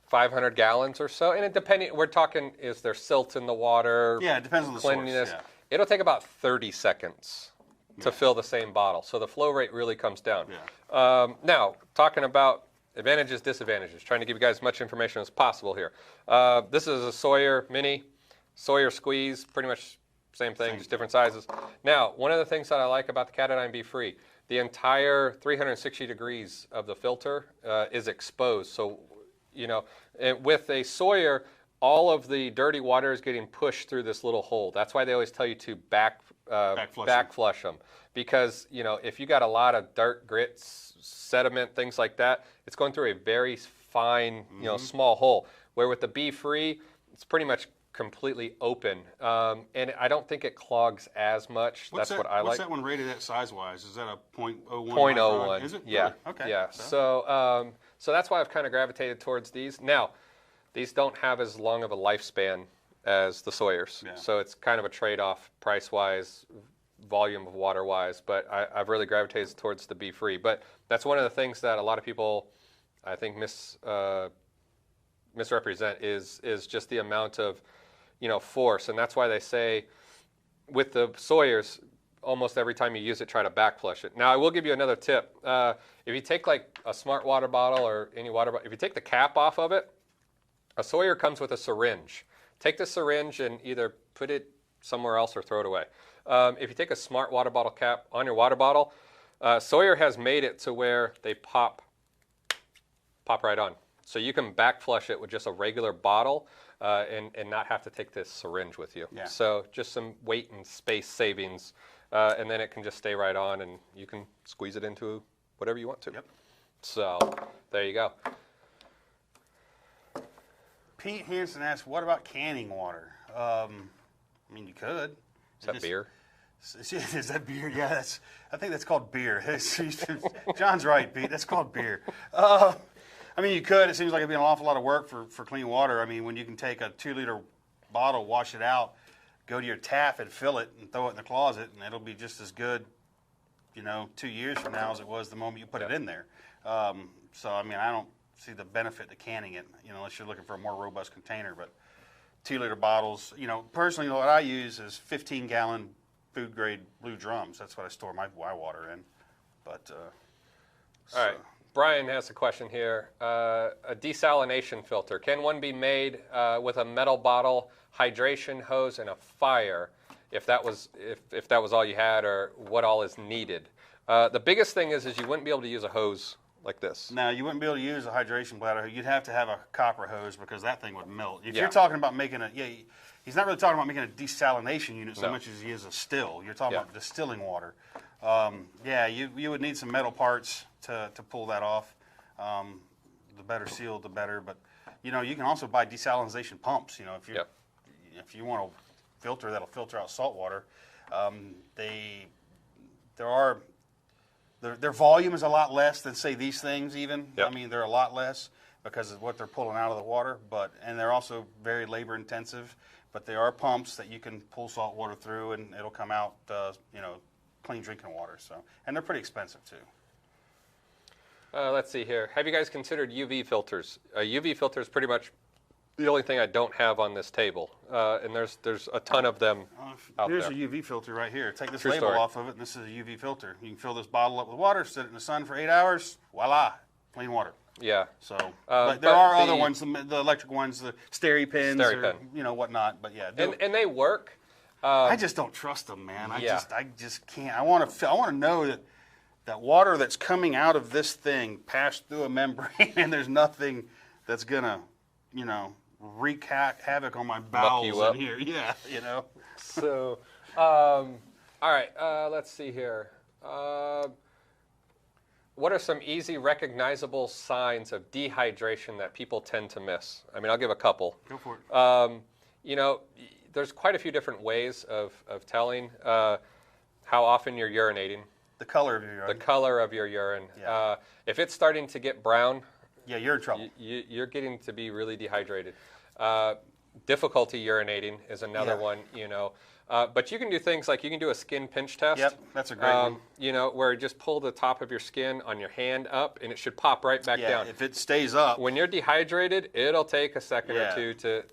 500 gallons or so, and we're talking, is there silt in the water?
Yeah, it depends on the
cleanliness.
source. Yeah.
It'll take about 30 seconds to fill the same bottle. So the flow rate really comes down.
Yeah.
Now, talking about advantages, disadvantages, trying to give you guys as much information as possible here. This is a Sawyer Mini, Sawyer Squeeze, pretty much same thing, just different sizes. Now, one of the things that I like about the Katadyn B-Free, the entire 360 degrees of the filter is exposed. So, with a Sawyer, all of the dirty water is getting pushed through this little hole. That's why they always tell you to back flush them. Because, if you got a lot of dirt, grits, sediment, things like that, it's going through a very fine, small hole. Where with the B-Free, it's pretty much completely open. And I don't think it clogs as much. That's what I like.
What's that one rated at size-wise? Is that a 0.01?
0.01.
Is it?
Yeah.
Really? Okay.
Yeah. So that's why I've kind of gravitated towards these. Now, these don't have as long of a lifespan as the Sawyers. Yeah. So it's kind of a trade-off price-wise, volume of water-wise, but I've really gravitated towards the B-Free. But that's one of the things that a lot of people, I think, misrepresent is just the amount of, force. And that's why they say with the Sawyers, almost every time you use it, try to back flush it. Now, I will give you another tip. If you take like a smart water bottle or any water bottle, if you take the cap off of it, a Sawyer comes with a syringe. Take the syringe and either put it somewhere else or throw it away. If you take a smart water bottle cap on your water bottle, Sawyer has made it to where they pop right on. So you can back flush it with just a regular bottle and not have to take this syringe with you.
Yeah.
So just some weight and space savings, and then it can just stay right on, and you can squeeze it into whatever you want to.
Yep.
So there you go.
Pete Hansen asked, what about canning water? I mean, you could.
Is that beer?
Is that beer? Yeah, I think that's called beer. John's right, Pete. That's called beer. I mean, you could. It seems like it'd be an awful lot of work for clean water. I mean, when you can take a 2-liter bottle, wash it out, go to your tap and fill it and throw it in the closet, and it'll be just as good, 2 years from now as it was the moment you put it in there. So, I mean, I don't see the benefit to canning it, unless you're looking for a more robust container. But 2-liter bottles, personally, what I use is 15-gallon food-grade blue drums. That's what I store my water in. But
all right. Brian has a question here. A desalination filter. Can one be made with a metal bottle, hydration hose, and a fire? If that was all you had, or what all is needed? The biggest thing is you wouldn't be able to use a hose like this.
No, you wouldn't be able to use a hydration bladder. You'd have to have a copper hose because that thing would melt. If you're talking about making he's not really talking about making a desalination unit so much as he is a still. You're talking about distilling water. You would need some metal parts to pull that off. The better sealed, the better. But you can also buy desalination pumps. If you want a filter that'll filter out salt water, their volume is a lot less than say these things even.
Yep.
I mean, they're a lot less because of what they're pulling out of the water. And they're also very labor intensive. But they are pumps that you can pull salt water through, and it'll come out clean drinking water. And they're pretty expensive too.
Let's see here. Have you guys considered UV filters? UV filter is pretty much the only thing I don't have on this table, and there's a ton of them out
Here's
there.
a UV filter right here. Take this
True
label
story.
off of it, and this is a UV filter. You can fill this bottle up with water, sit it in the sun for 8 hours, voila, clean water.
Yeah.
So, but there are other ones, the electric ones, the SteriPens, or whatnot. But yeah,
and they work.
I just don't trust them, man. I just can't. I want to know that water that's coming out of this thing passed through a membrane, and there's nothing that's gonna, wreak havoc on my bowels in here. Yeah,
So, all right. Let's see here. What are some easy recognizable signs of dehydration that people tend to miss? I mean, I'll give a couple.
Go for it.
There's quite a few different ways of telling how often you're urinating.
The color of your urine.
The color of your urine.
Yeah.
If it's starting to get brown,
you're in trouble.
You're getting to be really dehydrated. Difficulty urinating is another one, But you can do things like you can do a skin pinch test.
Yep, that's a great one.
Where you just pull the top of your skin on your hand up, and it should pop right back down.
If it stays up.
When you're dehydrated, it'll take a second or two to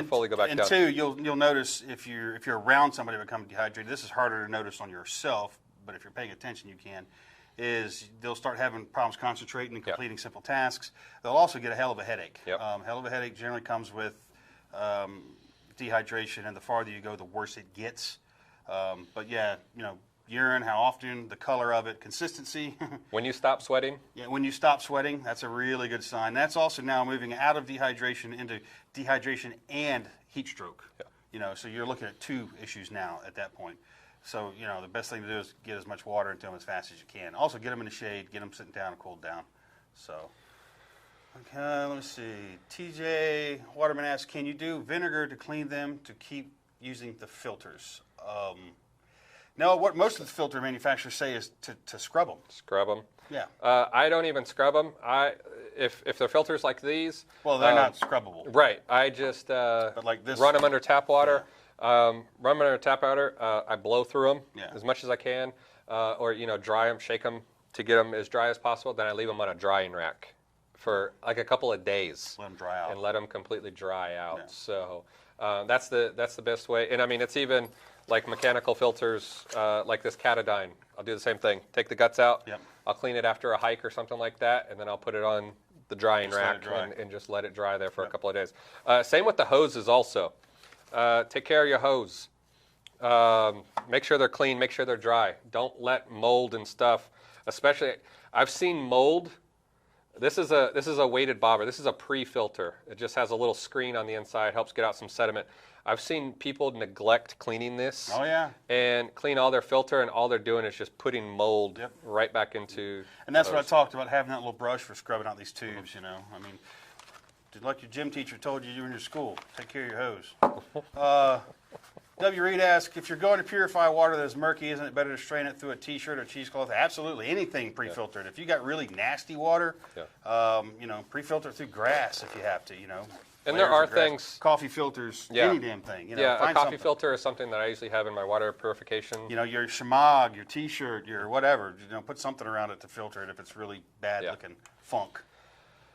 fully go back down.
And two, you'll notice if you're around somebody who becomes dehydrated, this is harder to notice on yourself, but if you're paying attention, you can, is they'll start having problems concentrating and completing simple tasks. They'll also get a hell of a headache.
Yep.
Hell of a headache generally comes with dehydration, and the farther you go, the worse it gets. But yeah, urine, how often, the color of it, consistency.
When you stop sweating?
Yeah, when you stop sweating, that's a really good sign. That's also now moving out of dehydration into dehydration and heat stroke. Yeah. So you're looking at two issues now at that point. So, the best thing to do is get as much water into them as fast as you can. Also, get them in the shade, get them sitting down and cooled down. So, okay, let me see. TJ Waterman asks, can you do vinegar to clean them to keep using the filters? No, what most of the filter manufacturers say is to scrub them.
Scrub them.
Yeah.
I don't even scrub them. If they're filters like these.
Well, they're not scrubbable.
Right. I just
but like this,
run them under tap water. Run them under tap water. I blow through them as much as I can, or dry them, shake them to get them as dry as possible. Then I leave them on a drying rack for like a couple of days.
Let them dry out.
And let them completely dry out.
Yeah.
So that's the best way. And I mean, it's even like mechanical filters like this Katadyn. I'll do the same thing. Take the guts out.
Yep.
I'll clean it after a hike or something like that, and then I'll put it on the drying rack and just let it dry there for a couple of days. Same with the hoses also. Take care of your hose. Make sure they're clean. Make sure they're dry. Don't let mold and stuff, especially. I've seen mold. This is a weighted bobber. This is a pre-filter. It just has a little screen on the inside, helps get out some sediment. I've seen people neglect cleaning this.
Oh yeah.
And clean all their filter, and all they're doing is just putting mold right back into.
And that's what I talked about, having that little brush for scrubbing out these tubes. You know, I mean, like your gym teacher told you in your school, take care of your hose. W. Reed asks, if you're going to purify water that is murky, isn't it better to strain it through a T-shirt or cheesecloth? Absolutely, anything pre-filtered. If you got really nasty water, you know, pre-filter through grass if you have to. You know.
And there are things.
Coffee filters, any damn thing. You know,
a coffee filter is something that I usually have in my water purification.
You know, your shamag, your T-shirt, your whatever. You know, put something around it to filter it if it's really bad looking funk.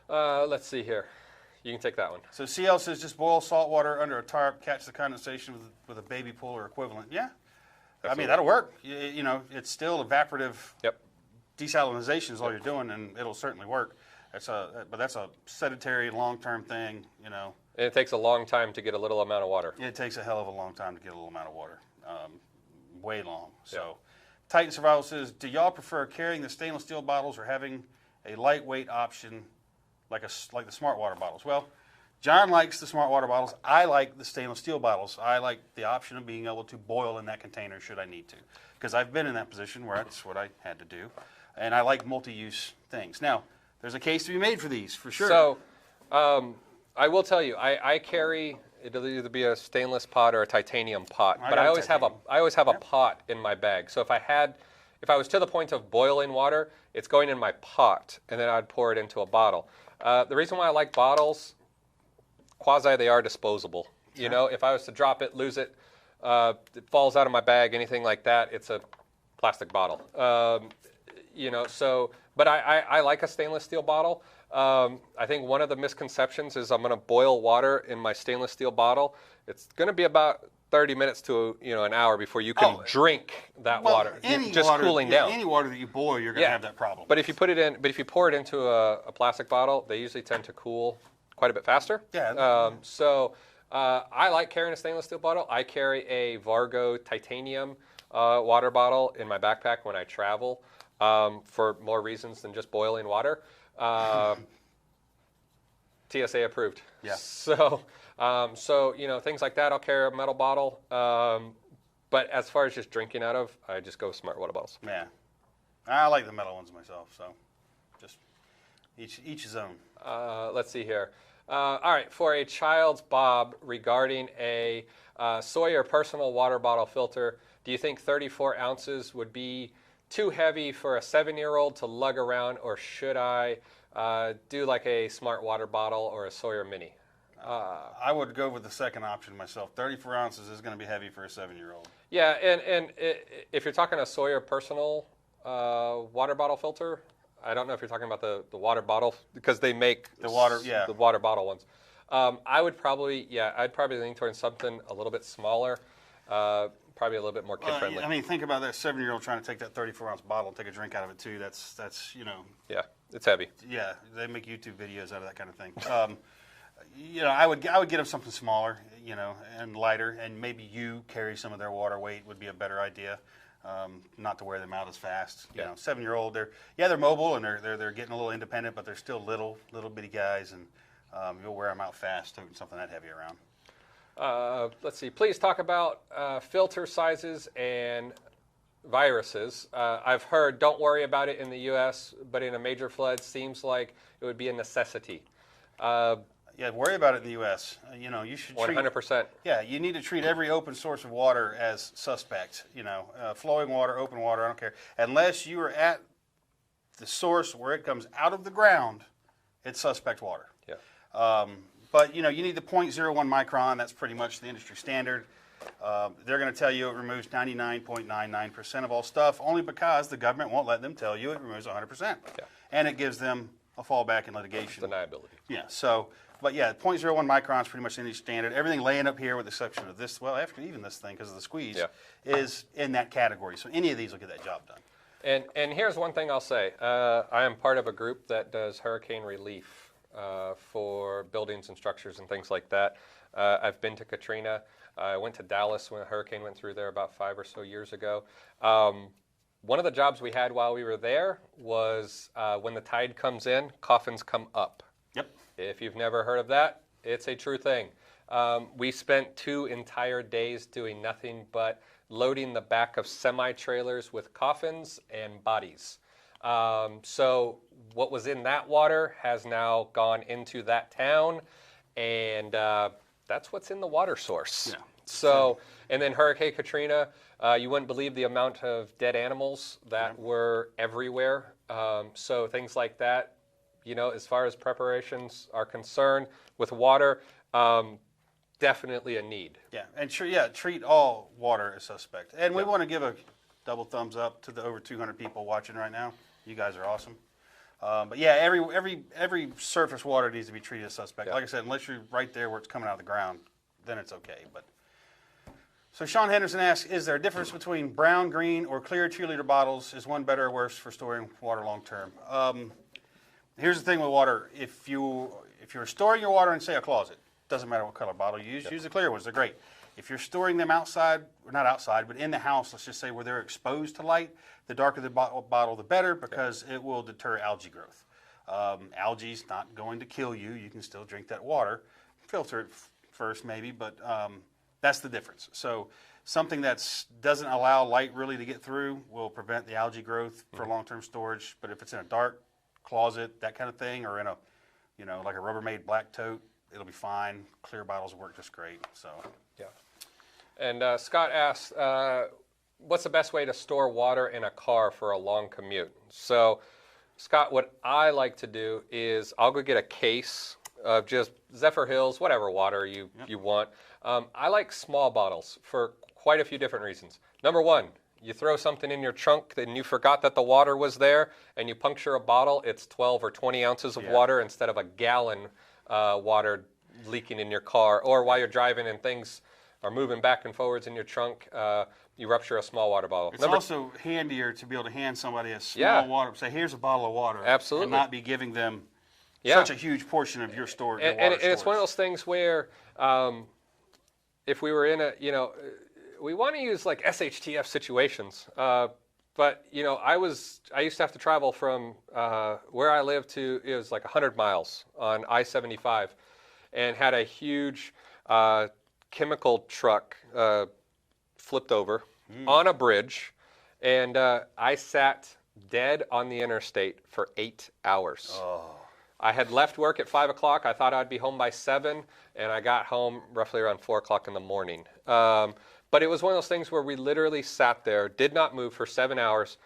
Let's see here. You can take that one.
So CL says just boil salt water under a tarp, catch the condensation with a baby pool or equivalent. Yeah, absolutely. I mean that'll work. You know, it's still evaporative. Desalinization is all you're doing, and it'll certainly work. But that's a sedentary, long-term thing, you know.
And it takes a long time to get a little amount of water.
It takes a hell of a long time to get a little amount of water, way long. So, Titan Survival says, do y'all prefer carrying the stainless steel bottles or having a lightweight option like the smart water bottles? Well, John likes the smart water bottles. I like the stainless steel bottles. I like the option of being able to boil in that container should I need to, because I've been in that position where that's what I had to do, and I like multi-use things. Now, there's a case to be made for these, for sure.
So, I will tell you, I carry, it'll either be a stainless pot or a titanium pot, but I always have a pot in my bag. So if I was to the point of boiling water, it's going in my pot, and then I'd pour it into a bottle. The reason why I like bottles, they are disposable. You know, if I was to drop it, lose it, it falls out of my bag, anything like that, it's a plastic bottle. You know, so, but I like a stainless steel bottle. I think one of the misconceptions is I'm going to boil water in my stainless steel bottle. It's going to be about 30 minutes to an hour before you can drink that water. Just water, cooling down.
Any water that you boil, you're going to have that problem.
But if you pour it into a plastic bottle, they usually tend to cool quite a bit faster.
Yeah.
I like carrying a stainless steel bottle. I carry a Vargo titanium water bottle in my backpack when I travel. For more reasons than just boiling water. TSA approved.
Yeah.
So things like that, I'll carry a metal bottle. But as far as just drinking out of, I just go with smart water bottles.
Yeah. I like the metal ones myself, so just each his own.
Let's see here. All right, for a child's Bob regarding a Sawyer personal water bottle filter, do you think 34 ounces would be too heavy for a 7-year-old to lug around, or should I do like a smart water bottle or a Sawyer Mini?
I would go with the second option myself. 34 ounces is going to be heavy for a 7-year-old.
Yeah, and if you're talking a Sawyer personal water bottle filter, I don't know if you're talking about the water bottle, because they make the water bottle ones. I'd probably lean towards something a little bit smaller. Probably a little bit more kid-friendly.
I mean, think about that 7-year-old trying to take that 34-ounce bottle and take a drink out of it, too. That's
Yeah, it's heavy.
Yeah, they make YouTube videos out of that kind of thing. I would get them something smaller, and lighter, and maybe you carry some of their water weight would be a better idea, not to wear them out as fast. 7-year-old, they're mobile, and they're getting a little independent, but they're still little bitty guys, and you'll wear them out fast toting something that heavy around.
Let's see. Please talk about filter sizes and viruses. I've heard don't worry about it in the U.S., but in a major flood, seems like it would be a necessity.
Worry about it in the U.S. You should
100%.
You need to treat every open source of water as suspect. Flowing water, open water, I don't care. Unless you are at the source where it comes out of the ground, it's suspect water.
Yeah.
But you need the 0.01 micron. That's pretty much the industry standard. They're going to tell you it removes 99.99% of all stuff, only because the government won't let them tell you it removes 100%.
Yeah.
And it gives them a fallback in litigation.
Deniability.
Yeah. So, but 0.01 micron is pretty much the industry standard. Everything laying up here, with the exception of this, after even this thing because of the squeeze, is in that category. So any of these will get that job done.
And here's one thing I'll say. I am part of a group that does hurricane relief for buildings and structures and things like that. I've been to Katrina. I went to Dallas when a hurricane went through there about 5 or so years ago. One of the jobs we had while we were there was when the tide comes in, coffins come up.
Yep.
If you've never heard of that, it's a true thing. We spent 2 entire days doing nothing but loading the back of semi-trailers with coffins and bodies. So what was in that water has now gone into that town, and that's what's in the water source. Yeah. So, and then Hurricane Katrina, you wouldn't believe the amount of dead animals that were everywhere. So things like that, you know, as far as preparations are concerned with water, definitely a need.
Yeah, and treat all water as suspect. And we want to give a double thumbs up to the over 200 people watching right now. You guys are awesome. But yeah, every surface water needs to be treated as suspect. Like I said, unless you're right there where it's coming out of the ground, then it's okay. But so Sean Henderson asks, is there a difference between brown, green, or clear 2-liter bottles? Is one better or worse for storing water long term? Here's the thing with water: if you're storing your water in, say, a closet, doesn't matter what color bottle you use. Use the clear ones; they're great. If you're storing them outside, or not outside, but in the house, let's just say where they're exposed to light, the darker the bottle, the better, because it will deter algae growth. Algae's not going to kill you. You can still drink that water. Filter it first, maybe, but that's the difference. So something that doesn't allow light really to get through will prevent the algae growth for long-term storage. But if it's in a dark closet, that kind of thing, or in a, you know, like a Rubbermaid black tote, it'll be fine. Clear bottles work just great. So
yeah. And Scott asks, what's the best way to store water in a car for a long commute? So, Scott, what I like to do is I'll go get a case of just Zephyr Hills, whatever water you want. I like small bottles for quite a few different reasons. Number one, you throw something in your trunk and you forgot that the water was there, and you puncture a bottle, it's 12 or 20 ounces of water instead of a gallon water leaking in your car. Or while you're driving and things are moving back and forwards in your trunk, you rupture a small water bottle.
It's also handier to be able to hand somebody a small water, say, here's a bottle of water.
Absolutely.
And not be giving them such a huge portion of your storage.
And it's one of those things where if we were in a, you know, we want to use like SHTF situations. But, you know, I used to have to travel from where I lived to, it was like 100 miles on I-75, and had a huge chemical truck flipped over on a bridge, and I sat dead on the interstate for 8 hours. Oh. I had left work at 5 o'clock. I thought I'd be home by 7, and I got home roughly around 4 o'clock in the morning. But it was one of those things where we literally sat there, did not move for 7 hours,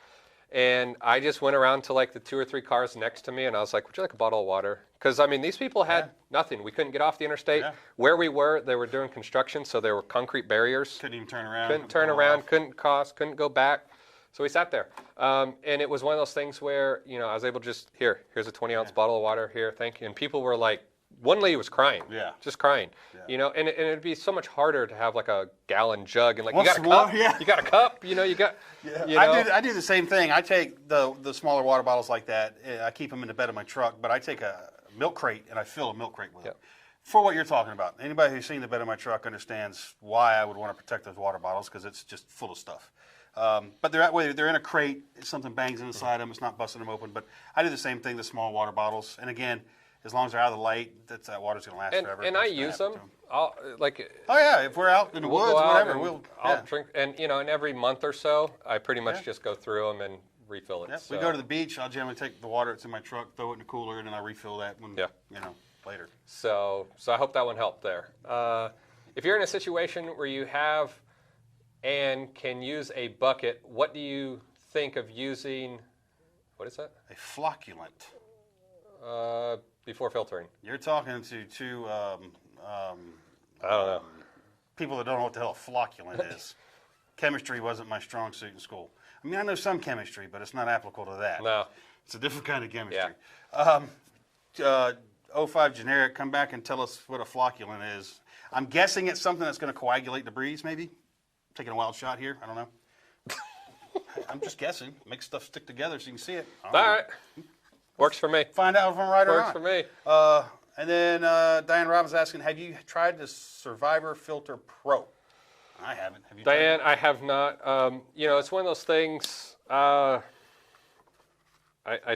and I just went around to like the 2 or 3 cars next to me, and I was like, would you like a bottle of water? Because, I mean, these people had nothing. We couldn't get off the interstate. Yeah. Where we were, they were doing construction, so there were concrete barriers.
Couldn't even turn around.
Couldn't turn around, couldn't cross, couldn't go back. So we sat there. And it was one of those things where, you know, I was able to just, here's a 20-ounce bottle of water, here, thank you. And people were like, one lady was crying, just crying, you know, and it'd be so much harder to have like a gallon jug and like, you got a cup, you got a cup, you know, you got, you know.
I do the same thing. I take the smaller water bottles like that. I keep them in the bed of my truck, but I take a milk crate and I fill a milk crate with it. For what you're talking about. Anybody who's seen the bed of my truck understands why I would want to protect those water bottles, because it's just full of stuff. But they're in a crate. Something bangs inside them. It's not busting them open. But I do the same thing, the small water bottles. And again, as long as they're out of the light, that water's going to last forever.
And I use them.
If we're out in the woods, whatever,
I'll drink. And you know, and every month or so, I pretty much just go through them and refill it.
Yeah. So. We go to the beach. I'll generally take the water that's in my truck, throw it in the cooler, and then I refill that when you know, later.
So I hope that one helped there. If you're in a situation where you have and can use a bucket, what do you think of using? What is that?
A flocculant.
Before filtering.
You're talking to two
I don't know.
people that don't know what the hell a flocculant is. Chemistry wasn't my strong suit in school. I mean, I know some chemistry, but it's not applicable to that.
No.
It's a different kind of chemistry. Yeah. 05 generic, come back and tell us what a flocculant is. I'm guessing it's something that's going to coagulate debris, maybe? Taking a wild shot here. I don't know. I'm just guessing. Make stuff stick together so you can see it.
All right. Works for me.
Find out if I'm right or not.
Works for me.
And then Diane Robbins asking, have you tried the Survivor Filter Pro? I haven't. Have you
Diane,
tried it?
I have not. It's one of those things. I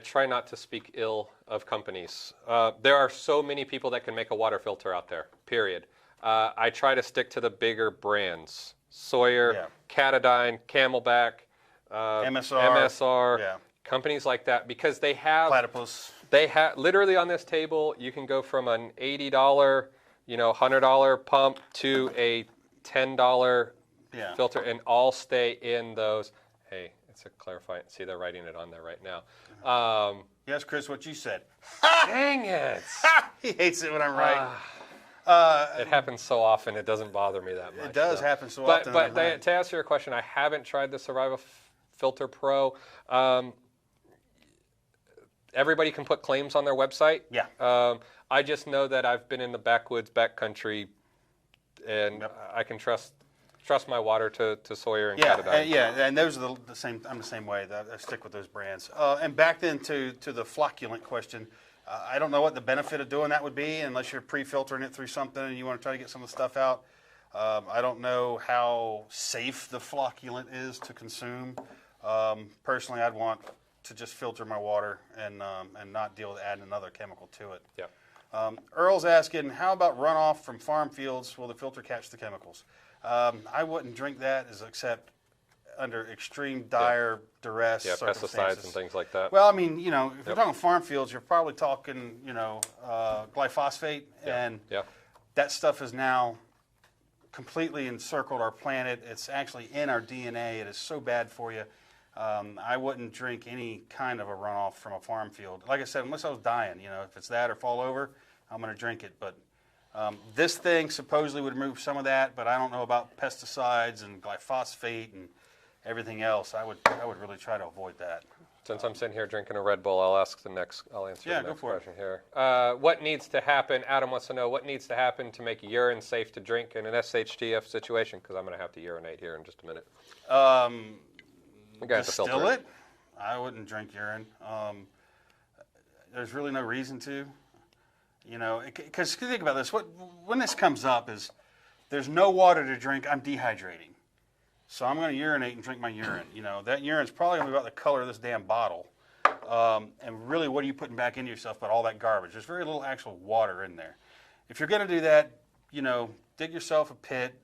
try not to speak ill of companies. There are so many people that can make a water filter out there, period. I try to stick to the bigger brands. Sawyer, Katadyn, Camelback, MSR, companies like that, because they have
Platypus.
They have literally on this table. You can go from an $80, $100 pump to a $10 filter, and all stay in those. Hey, it's a clarifying. See, they're writing it on there right now.
Yes, Chris, what you said.
Dang it!
He hates it when I'm right.
It happens so often, it doesn't bother me that much.
It does happen so often.
But to answer your question, I haven't tried the Survival Filter Pro. Everybody can put claims on their website.
Yeah.
I just know that I've been in the backwoods, backcountry, and I can trust my water to Sawyer and Katadyn.
And those are the same. I'm the same way. I stick with those brands. And back then to the flocculant question, I don't know what the benefit of doing that would be unless you're pre-filtering it through something and you want to try to get some of the stuff out. I don't know how safe the flocculant is to consume. Personally, I'd want to just filter my water and not deal with adding another chemical to it.
Yeah.
Earl's asking, how about runoff from farm fields? Will the filter catch the chemicals? I wouldn't drink that except under extreme dire duress circumstances.
Pesticides and things like that.
Well, I mean, if you're talking farm fields, you're probably talking, glyphosate, and that stuff is now completely encircled our planet. It's actually in our DNA. It is so bad for you. I wouldn't drink any kind of a runoff from a farm field. Like I said, unless I was dying, if it's that or fall over, I'm going to drink it. But this thing supposedly would remove some of that, but I don't know about pesticides and glyphosate and everything else. I would really try to avoid that.
Since I'm sitting here drinking a Red Bull, I'll answer the next question here. What needs to happen? Adam wants to know what needs to happen to make urine safe to drink in an SHTF situation, because I'm going to have to urinate here in just a minute.
Distill it. I wouldn't drink urine. There's really no reason to. Because think about this. When this comes up is there's no water to drink. I'm dehydrating. So I'm going to urinate and drink my urine. That urine's probably going to be about the color of this damn bottle. And really, what are you putting back into yourself but all that garbage? There's very little actual water in there. If you're going to do that, dig yourself a pit,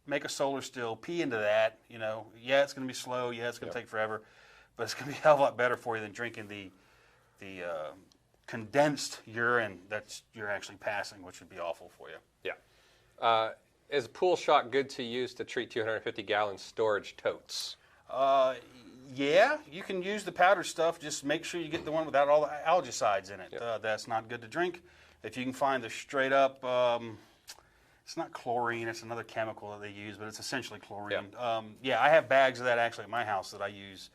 make a solar still, pee into that. It's going to be slow. It's going to take forever. But it's going to be a hell of a lot better for you than drinking the condensed urine that you're actually passing, which would be awful for you.
Yeah. Is Pool Shock good to use to treat 250-gallon storage totes?
Yeah, you can use the powder stuff. Just make sure you get the one without all the algicides in it.
Yep.
That's not good to drink. If you can find the straight up, it's not chlorine, it's another chemical that they use, but it's essentially chlorine.
Yeah.
I have bags of that actually at my house that I use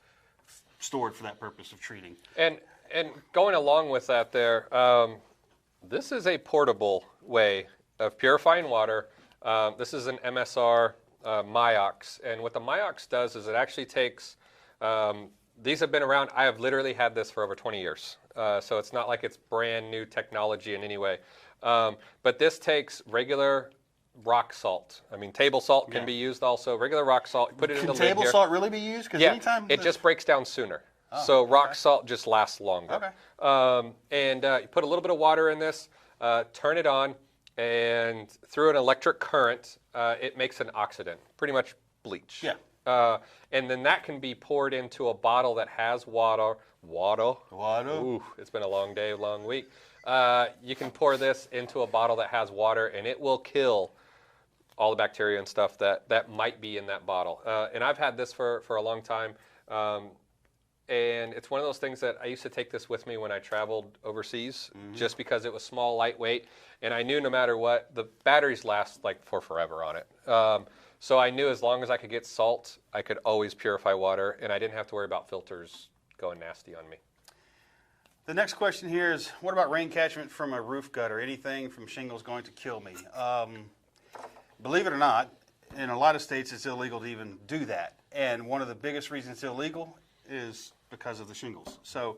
stored for that purpose of treating.
And going along with that there, this is a portable way of purifying water. This is an MSR MyOx, and what the MyOx does is it actually takes, these have been around, I have literally had this for over 20 years, so it's not like it's brand new technology in any way. But this takes regular rock salt. I mean, table salt can be used also. Regular rock salt, put it in the lid here.
Can table salt really be used? Because anytime
it just breaks down sooner. So rock salt just lasts longer.
Okay.
And you put a little bit of water in this, turn it on, and through an electric current, it makes an oxidant, pretty much bleach.
Yeah.
And then that can be poured into a bottle that has water. Water. Ooh, it's been a long day, long week. You can pour this into a bottle that has water, and it will kill all the bacteria and stuff that might be in that bottle. And I've had this for a long time. And it's one of those things that I used to take this with me when I traveled overseas, just because it was small, lightweight, and I knew no matter what, the batteries last like for forever on it. So I knew as long as I could get salt, I could always purify water, and I didn't have to worry about filters going nasty on me.
The next question here is, what about rain catchment from a roof gutter? Anything from shingles going to kill me? Believe it or not, in a lot of states it's illegal to even do that. And one of the biggest reasons it's illegal is because of the shingles. So,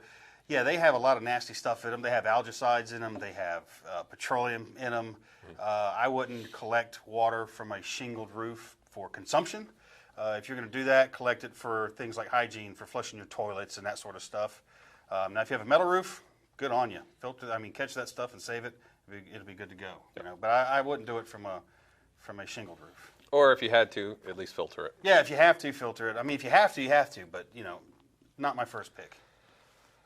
Yeah, they have a lot of nasty stuff in them. They have algicides in them. They have petroleum in them. I wouldn't collect water from a shingled roof for consumption. If you're going to do that, collect it for things like hygiene, for flushing your toilets and that sort of stuff. Now, if you have a metal roof, good on you. Catch that stuff and save it. It'll be good to go. You know, but I wouldn't do it from a shingled roof.
Or if you had to, at least filter it.
Yeah, if you have to, filter it. I mean, if you have to, you have to. But you know, not my first pick.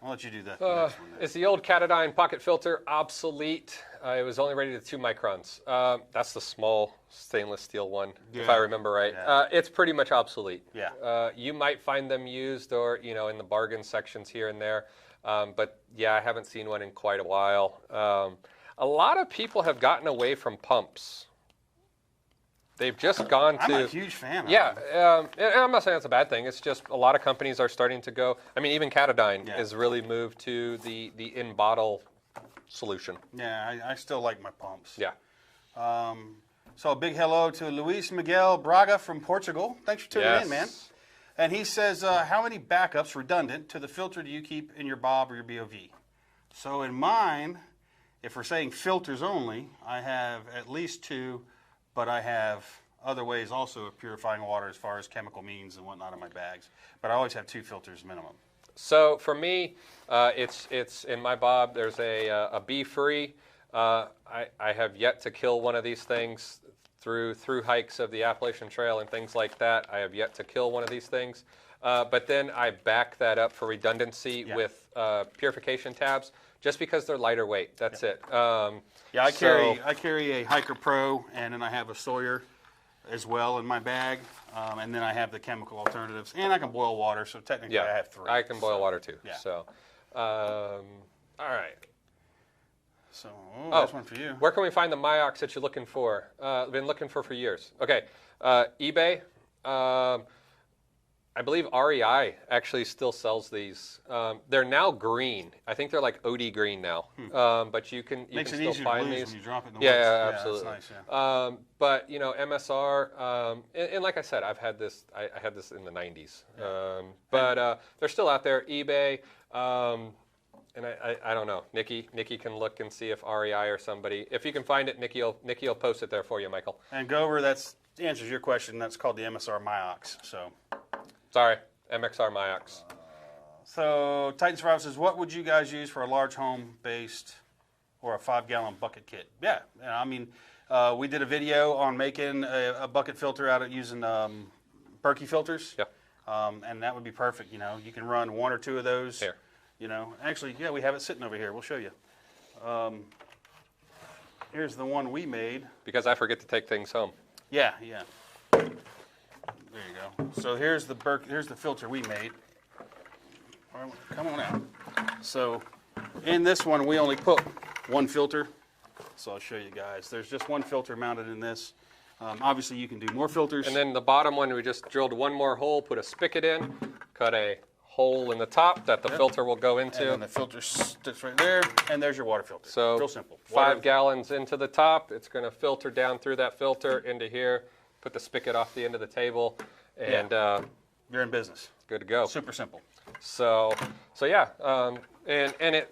I'll let you do that. Next one.
Is the old Katadyn pocket filter obsolete? It was only rated at 2 microns. That's the small stainless steel one, if I remember right.
Yeah.
It's pretty much obsolete.
Yeah.
You might find them used or, you know, in the bargain sections here and there. But yeah, I haven't seen one in quite a while. A lot of people have gotten away from pumps. They've just gone to...
I'm a huge fan of them.
Yeah, and I'm not saying that's a bad thing. It's just a lot of companies are starting to go... I mean, even Katadyn has really moved to the in-bottle solution.
Yeah, I still like my pumps.
Yeah.
So a big hello to Luis Miguel Braga from Portugal. Thanks for tuning in, man. And he says, how many backups redundant to the filter do you keep in your B.O.B or your B.O.V? So in mine, if we're saying filters only, I have at least 2, but I have other ways also of purifying water as far as chemical means and whatnot in my bags. But I always have 2 filters minimum.
So for me, it's in my B.O.B. There's a B-free. I have yet to kill one of these things through hikes of the Appalachian Trail and things like that. I have yet to kill one of these things. But then I back that up for redundancy with purification tabs, just because they're lighter weight. That's it.
I carry a Hiker Pro, and then I have a Sawyer as well in my bag, and then I have the chemical alternatives, and I can boil water. So technically, I have 3.
I can boil water too.
Yeah.
So, all right.
So that's one for you.
Where can we find the MyOx that you're looking for? Been looking for years. Okay, eBay. I believe REI actually still sells these. They're now green. I think they're like OD green now. But you can still find these.
When you drop it in the woods.
Yeah, absolutely.
That's nice,
but you know, MSR, and like I said, I had this in the 90s. But they're still out there. eBay. And I don't know. Nikki can look and see if REI or somebody. If you can find it, Nikki will post it there for you, Michael.
And Gover, that answers your question. That's called the MSR MyOx. So.
Sorry, MSR MyOx.
So Titan Survival says, what would you guys use for a large home-based or a 5-gallon bucket kit? Yeah, I mean, we did a video on making a bucket filter out of using Berkey filters.
Yeah.
And that would be perfect. You know, you can run 1 or 2 of those.
Here.
You know, actually, yeah, we have it sitting over here. We'll show you. Here's the one we made.
Because I forget to take things home.
Yeah. There you go. So here's the filter we made. Come on out. So in this one, we only put 1 filter. So I'll show you guys. There's just 1 filter mounted in this. Obviously, you can do more filters.
And then the bottom one, we just drilled 1 more hole, put a spigot in, cut a hole in the top that the filter will go into.
And then the filter sits right there, and there's your water filter.
So
real simple.
5 gallons into the top. It's going to filter down through that filter into here. Put the spigot off the end of the table, and
you're in business.
Good to go.
Super simple.
So yeah, and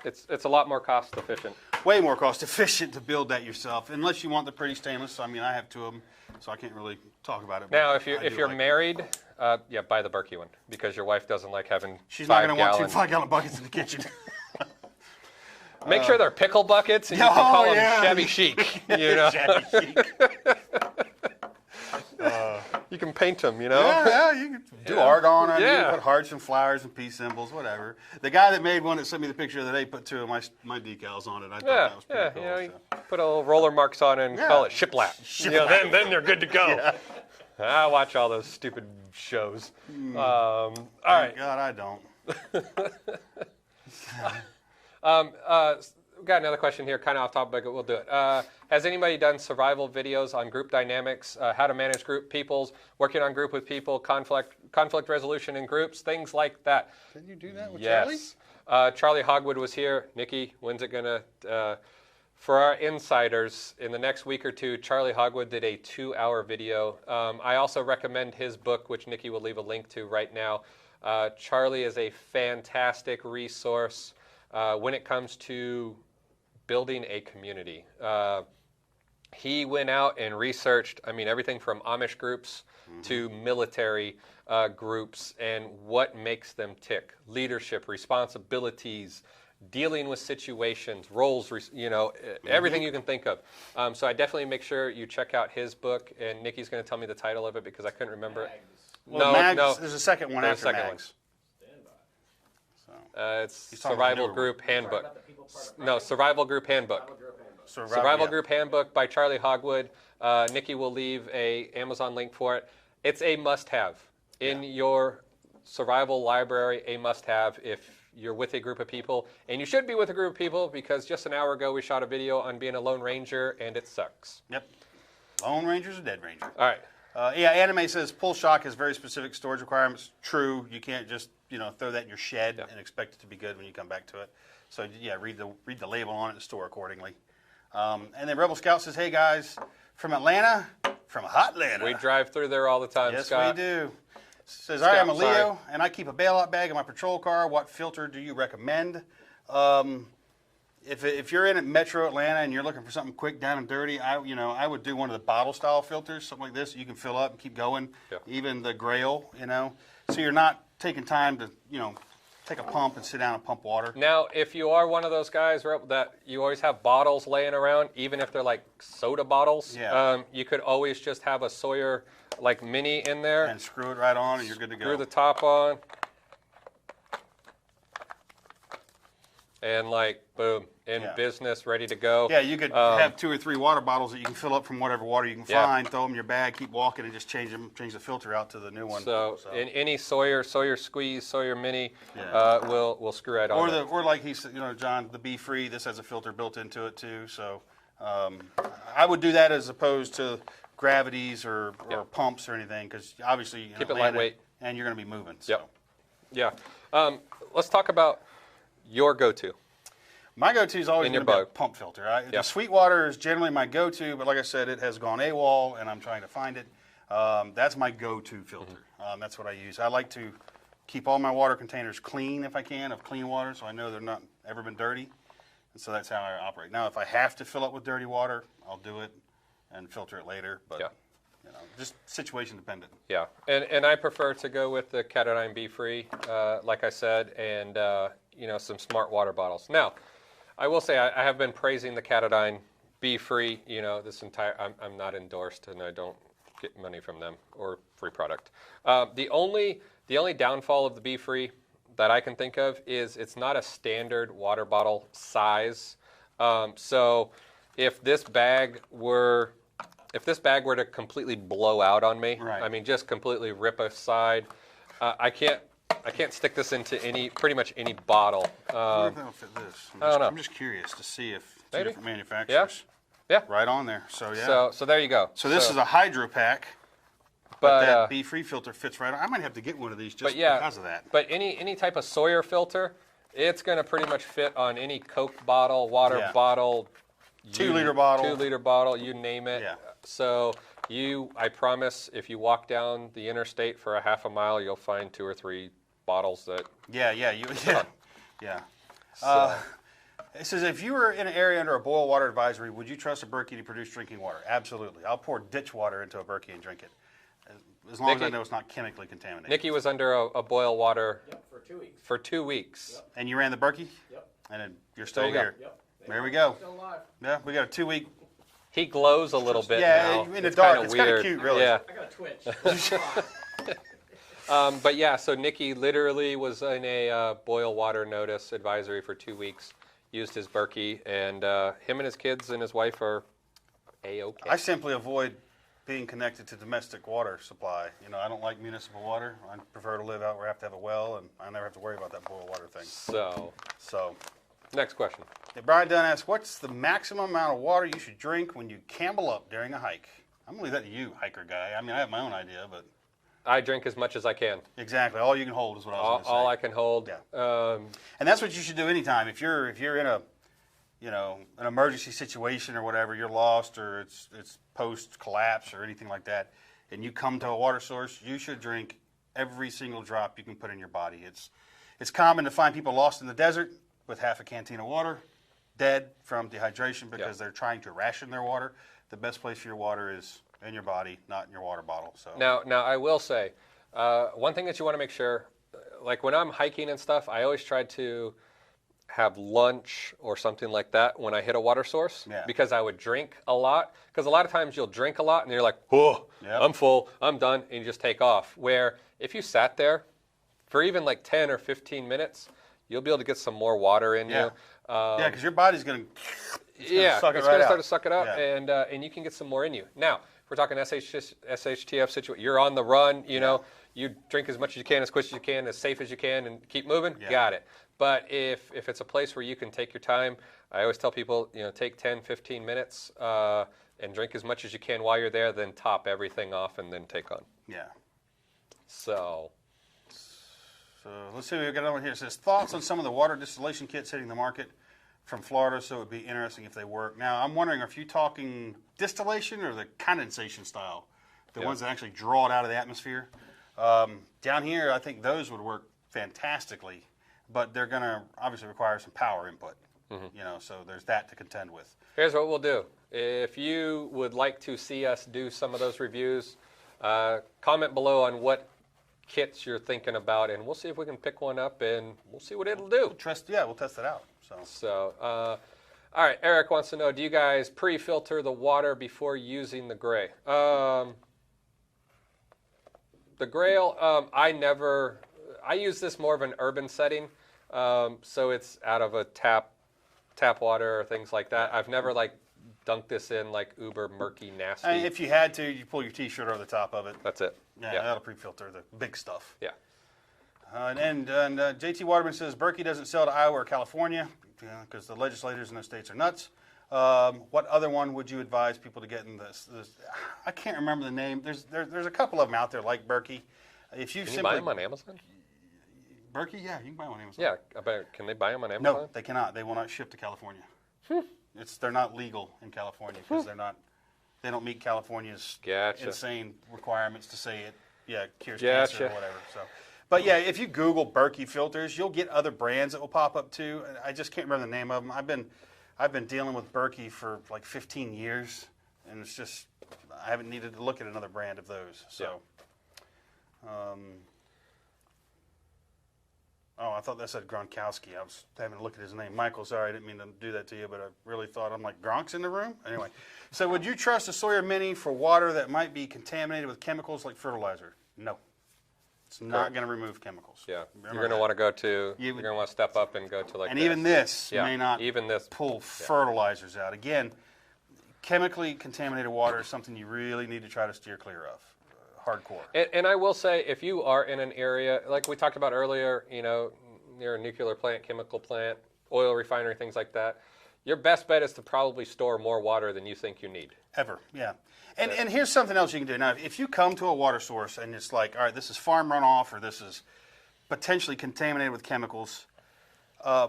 it's a lot more cost efficient.
Way more cost efficient to build that yourself, unless you want the pretty stainless. I mean, I have 2 of them, so I can't really talk about it.
Now, if you're married, buy the Berkey one, because your wife doesn't like having.
She's not going to want 2 5-gallon buckets in the kitchen.
Make sure they're pickle buckets, and you can call them shabby chic. You know?
Shabby chic.
You can paint them, you know?
Yeah, you can do art on them.
Yeah.
You can put hearts and flowers and peace symbols, whatever. The guy that made one that sent me the picture the other day put 2 of my decals on it. I thought that was pretty cool.
You know, you put a little roller marks on it and call it shiplap. You know, then they're good to go. Yeah. I watch all those stupid shows. All right.
God, I don't.
We've got another question here, kind of off topic, but we'll do it. Has anybody done survival videos on group dynamics, how to manage group peoples, working on group with people, conflict resolution in groups, things like that?
Did you do that with Charlie?
Yes. Charlie Hogwood was here. Nikki, when's it going to... For our insiders, in the next week or 2, Charlie Hogwood did a 2-hour video. I also recommend his book, which Nikki will leave a link to right now. Charlie is a fantastic resource when it comes to building a community. He went out and researched, everything from Amish groups to military groups and what makes them tick. Leadership, responsibilities, dealing with situations, roles, everything you can think of. So I definitely make sure you check out his book, and Nikki's going to tell me the title of it because I couldn't remember it.
Well, Mags, there's a second one after Mags.
It's Survival Group Handbook. No, Survival Group Handbook. Survival Group Handbook by Charlie Hogwood. Nikki will leave a Amazon link for it. It's a must-have in your survival library, a must-have if you're with a group of people. And you should be with a group of people because just an hour ago we shot a video on being a Lone Ranger, and it sucks.
Yep. Lone Ranger's a dead ranger.
All right.
Anime says pull shock has very specific storage requirements. True. You can't just throw that in your shed and expect it to be good when you come back to it. So yeah, read the label on it and store accordingly. And then Rebel Scout says, hey guys, from Atlanta, from hot Atlanta.
We drive through there all the time,
yes,
Scott.
we do. Says, I am a Leo, and I keep a bailout bag in my patrol car. What filter do you recommend? If you're in Metro Atlanta and you're looking for something quick, down and dirty, I would do one of the bottle style filters, something like this. You can fill up and keep going. Yeah. Even the Grail, so you're not taking time to take a pump and sit down and pump water.
Now, if you are one of those guys that you always have bottles laying around, even if they're like soda bottles, you could always just have a Sawyer mini in there
and screw it right on, and you're good to go.
Screw the top on, and boom, business, ready to go.
Yeah, you could have 2 or 3 water bottles that you can fill up from whatever water you can find, throw them in your bag, keep walking, and just change the filter out to the new one.
So in any Sawyer Squeeze, Sawyer Mini, we'll screw right on.
Or like he said, John, the Be Free. This has a filter built into it too. So I would do that as opposed to gravities or pumps or anything, because obviously
keep it lightweight,
and you're going to be moving. So.
Yep. Yeah. Let's talk about your go-to.
My go-to is always going to be a pump filter. The Sweetwater is generally my go-to, but like I said, it has gone AWOL, and I'm trying to find it. That's my go-to filter. That's what I use. I like to keep all my water containers clean if I can, of clean water, so I know they're not ever been dirty. And so that's how I operate. Now, if I have to fill up with dirty water, I'll do it and filter it later. But just situation dependent.
Yeah, and I prefer to go with the Katadyn Be Free, like I said, and some smart water bottles. Now, I will say I have been praising the Katadyn Be Free. This entire I'm not endorsed, and I don't get money from them or free product. The only downfall of the Be Free that I can think of is it's not a standard water bottle size. So if this bag were to completely blow out on me, just completely rip aside, I can't stick this into pretty much any bottle.
I don't know if it'll fit this. I'm just curious to see if two different manufacturers.
Yeah.
Right on there. So yeah.
So there you go.
So this is a Hydro Pack. But that Be Free filter fits right on. I might have to get one of these just because of that.
But any type of Sawyer filter, it's going to pretty much fit on any Coke bottle, water bottle,
2-liter bottle.
2-liter bottle, you name it.
Yeah.
So I promise, if you walk down the interstate for a half a mile, you'll find 2 or 3 bottles that.
Yeah. It says, if you were in an area under a boil water advisory, would you trust a Berkey to produce drinking water? Absolutely. I'll pour ditch water into a Berkey and drink it, as long as I know it's not chemically contaminated.
Nikki was under a boil water.
For 2 weeks.
For 2 weeks.
Yep.
And you ran the Berkey?
Yep.
And then you're still here.
Yep.
There we go.
Still alive.
Yeah, we got a 2-week.
He glows a little bit now.
In the dark. It's kind of cute, really.
Yeah.
I got a twitch.
But yeah, so Nikki literally was in a boil water notice advisory for 2 weeks, used his Berkey, and him and his kids and his wife are A-okay.
I simply avoid being connected to domestic water supply. I don't like municipal water. I prefer to live out where I have to have a well, and I never have to worry about that boil water thing.
So. Next question.
Brian Dunn asks, what's the maximum amount of water you should drink when you camel up during a hike? I'm going to leave that to you, hiker guy. I have my own idea, but...
I drink as much as I can.
Exactly. All you can hold is what I was going to say.
All I can hold.
Yeah. And that's what you should do anytime. If you're in a, an emergency situation or whatever, you're lost or it's post-collapse or anything like that, and you come to a water source, you should drink every single drop you can put in your body. It's common to find people lost in the desert with half a canteen of water, dead from dehydration because they're trying to ration their water. The best place for your water is in your body, not in your water bottle. So
now I will say, one thing that you want to make sure, like when I'm hiking and stuff, I always try to have lunch or something like that when I hit a water source because I would drink a lot. Because a lot of times you'll drink a lot and you're like, oh, I'm full, I'm done, and you just take off. Where if you sat there for even like 10 or 15 minutes, you'll be able to get some more water in you.
Because your body's going to
it's going to start to suck it up, and you can get some more in you. Now, if we're talking SHTF situation, you're on the run, you know, you drink as much as you can, as quick as you can, as safe as you can, and keep moving, got it. But if it's a place where you can take your time, I always tell people, you know, take 10, 15 minutes and drink as much as you can while you're there, then top everything off and then take on.
Yeah.
So
let's see what we got on here. It says, thoughts on some of the water distillation kits hitting the market from Florida, so it would be interesting if they work. Now, I'm wondering, are you talking distillation or the condensation style? The ones that actually draw it out of the atmosphere? Down here, I think those would work fantastically, but they're going to obviously require some power input. You know, so there's that to contend with.
Here's what we'll do. If you would like to see us do some of those reviews, comment below on what kits you're thinking about, and we'll see if we can pick one up, and we'll see what it'll do.
We'll test it out.
So, all right, Eric wants to know, do you guys pre-filter the water before using the gray? The Grail, I use this more of an urban setting, so it's out of a tap water or things like that. I've never like dunked this in like uber murky nasty.
If you had to, you pull your t-shirt over the top of it.
That's it.
Yeah, that'll pre-filter the big stuff.
Yeah.
And JT Waterman says Berkey doesn't sell to Iowa or California because the legislators in those states are nuts. What other one would you advise people to get in this? I can't remember the name. There's a couple of them out there like Berkey. If you
can you buy them on Amazon?
Berkey, yeah, you can buy them on Amazon.
Yeah, I bet. Can they buy them on Amazon?
No, they cannot. They will not ship to California. They're not legal in California because they don't meet California's insane requirements to say it cures cancer or whatever. So. But yeah, if you Google Berkey filters, you'll get other brands that will pop up too. I just can't remember the name of them. I've been dealing with Berkey for like 15 years, and it's just I haven't needed to look at another brand of those. So, I thought that said Gronkowski. I was having to look at his name. Michael, sorry, I didn't mean to do that to you, but I really thought I'm like Gronk's in the room. Anyway, so would you trust a Sawyer Mini for water that might be contaminated with chemicals like fertilizer? No. It's not going to remove chemicals.
Yeah, you're going to want to go to. You're going to want to step up and go to like.
And even this may not pull
Yeah.
fertilizers out. Again, chemically contaminated water is something you really need to try to steer clear of. Hardcore.
And I will say, if you are in an area like we talked about earlier, you know, near a nuclear plant, chemical plant, oil refinery, things like that, your best bet is to probably store more water than you think you need.
Ever, yeah. And here's something else you can do. Now, if you come to a water source and it's like, all right, this is farm runoff or this is potentially contaminated with chemicals,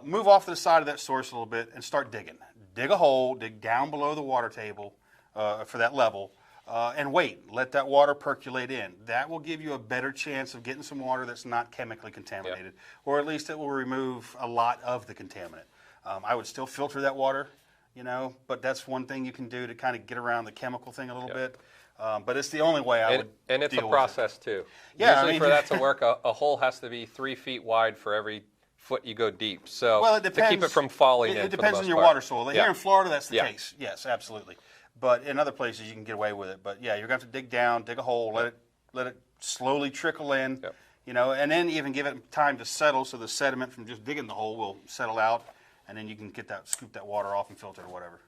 move off to the side of that source a little bit and start digging. Dig a hole, dig down below the water table for that level, and wait. Let that water percolate in. That will give you a better chance of getting some water that's not chemically contaminated, or at least it will remove a lot of the contaminant. I would still filter that water. You know, but that's one thing you can do to kind of get around the chemical thing a little bit. But it's the only way I would.
And it's a process too.
Yeah,
usually for that to work, a hole has to be 3 feet wide for every foot you go deep. So
it depends,
to keep it from falling in.
It depends on your water soil. Here in Florida, that's the case. Yes, absolutely. But in other places, you can get away with it. But yeah, you're going to have to dig down, dig a hole, let it slowly trickle in. You know, and then even give it time to settle, so the sediment from just digging the hole will settle out. And then you can scoop that water off and filter it or whatever.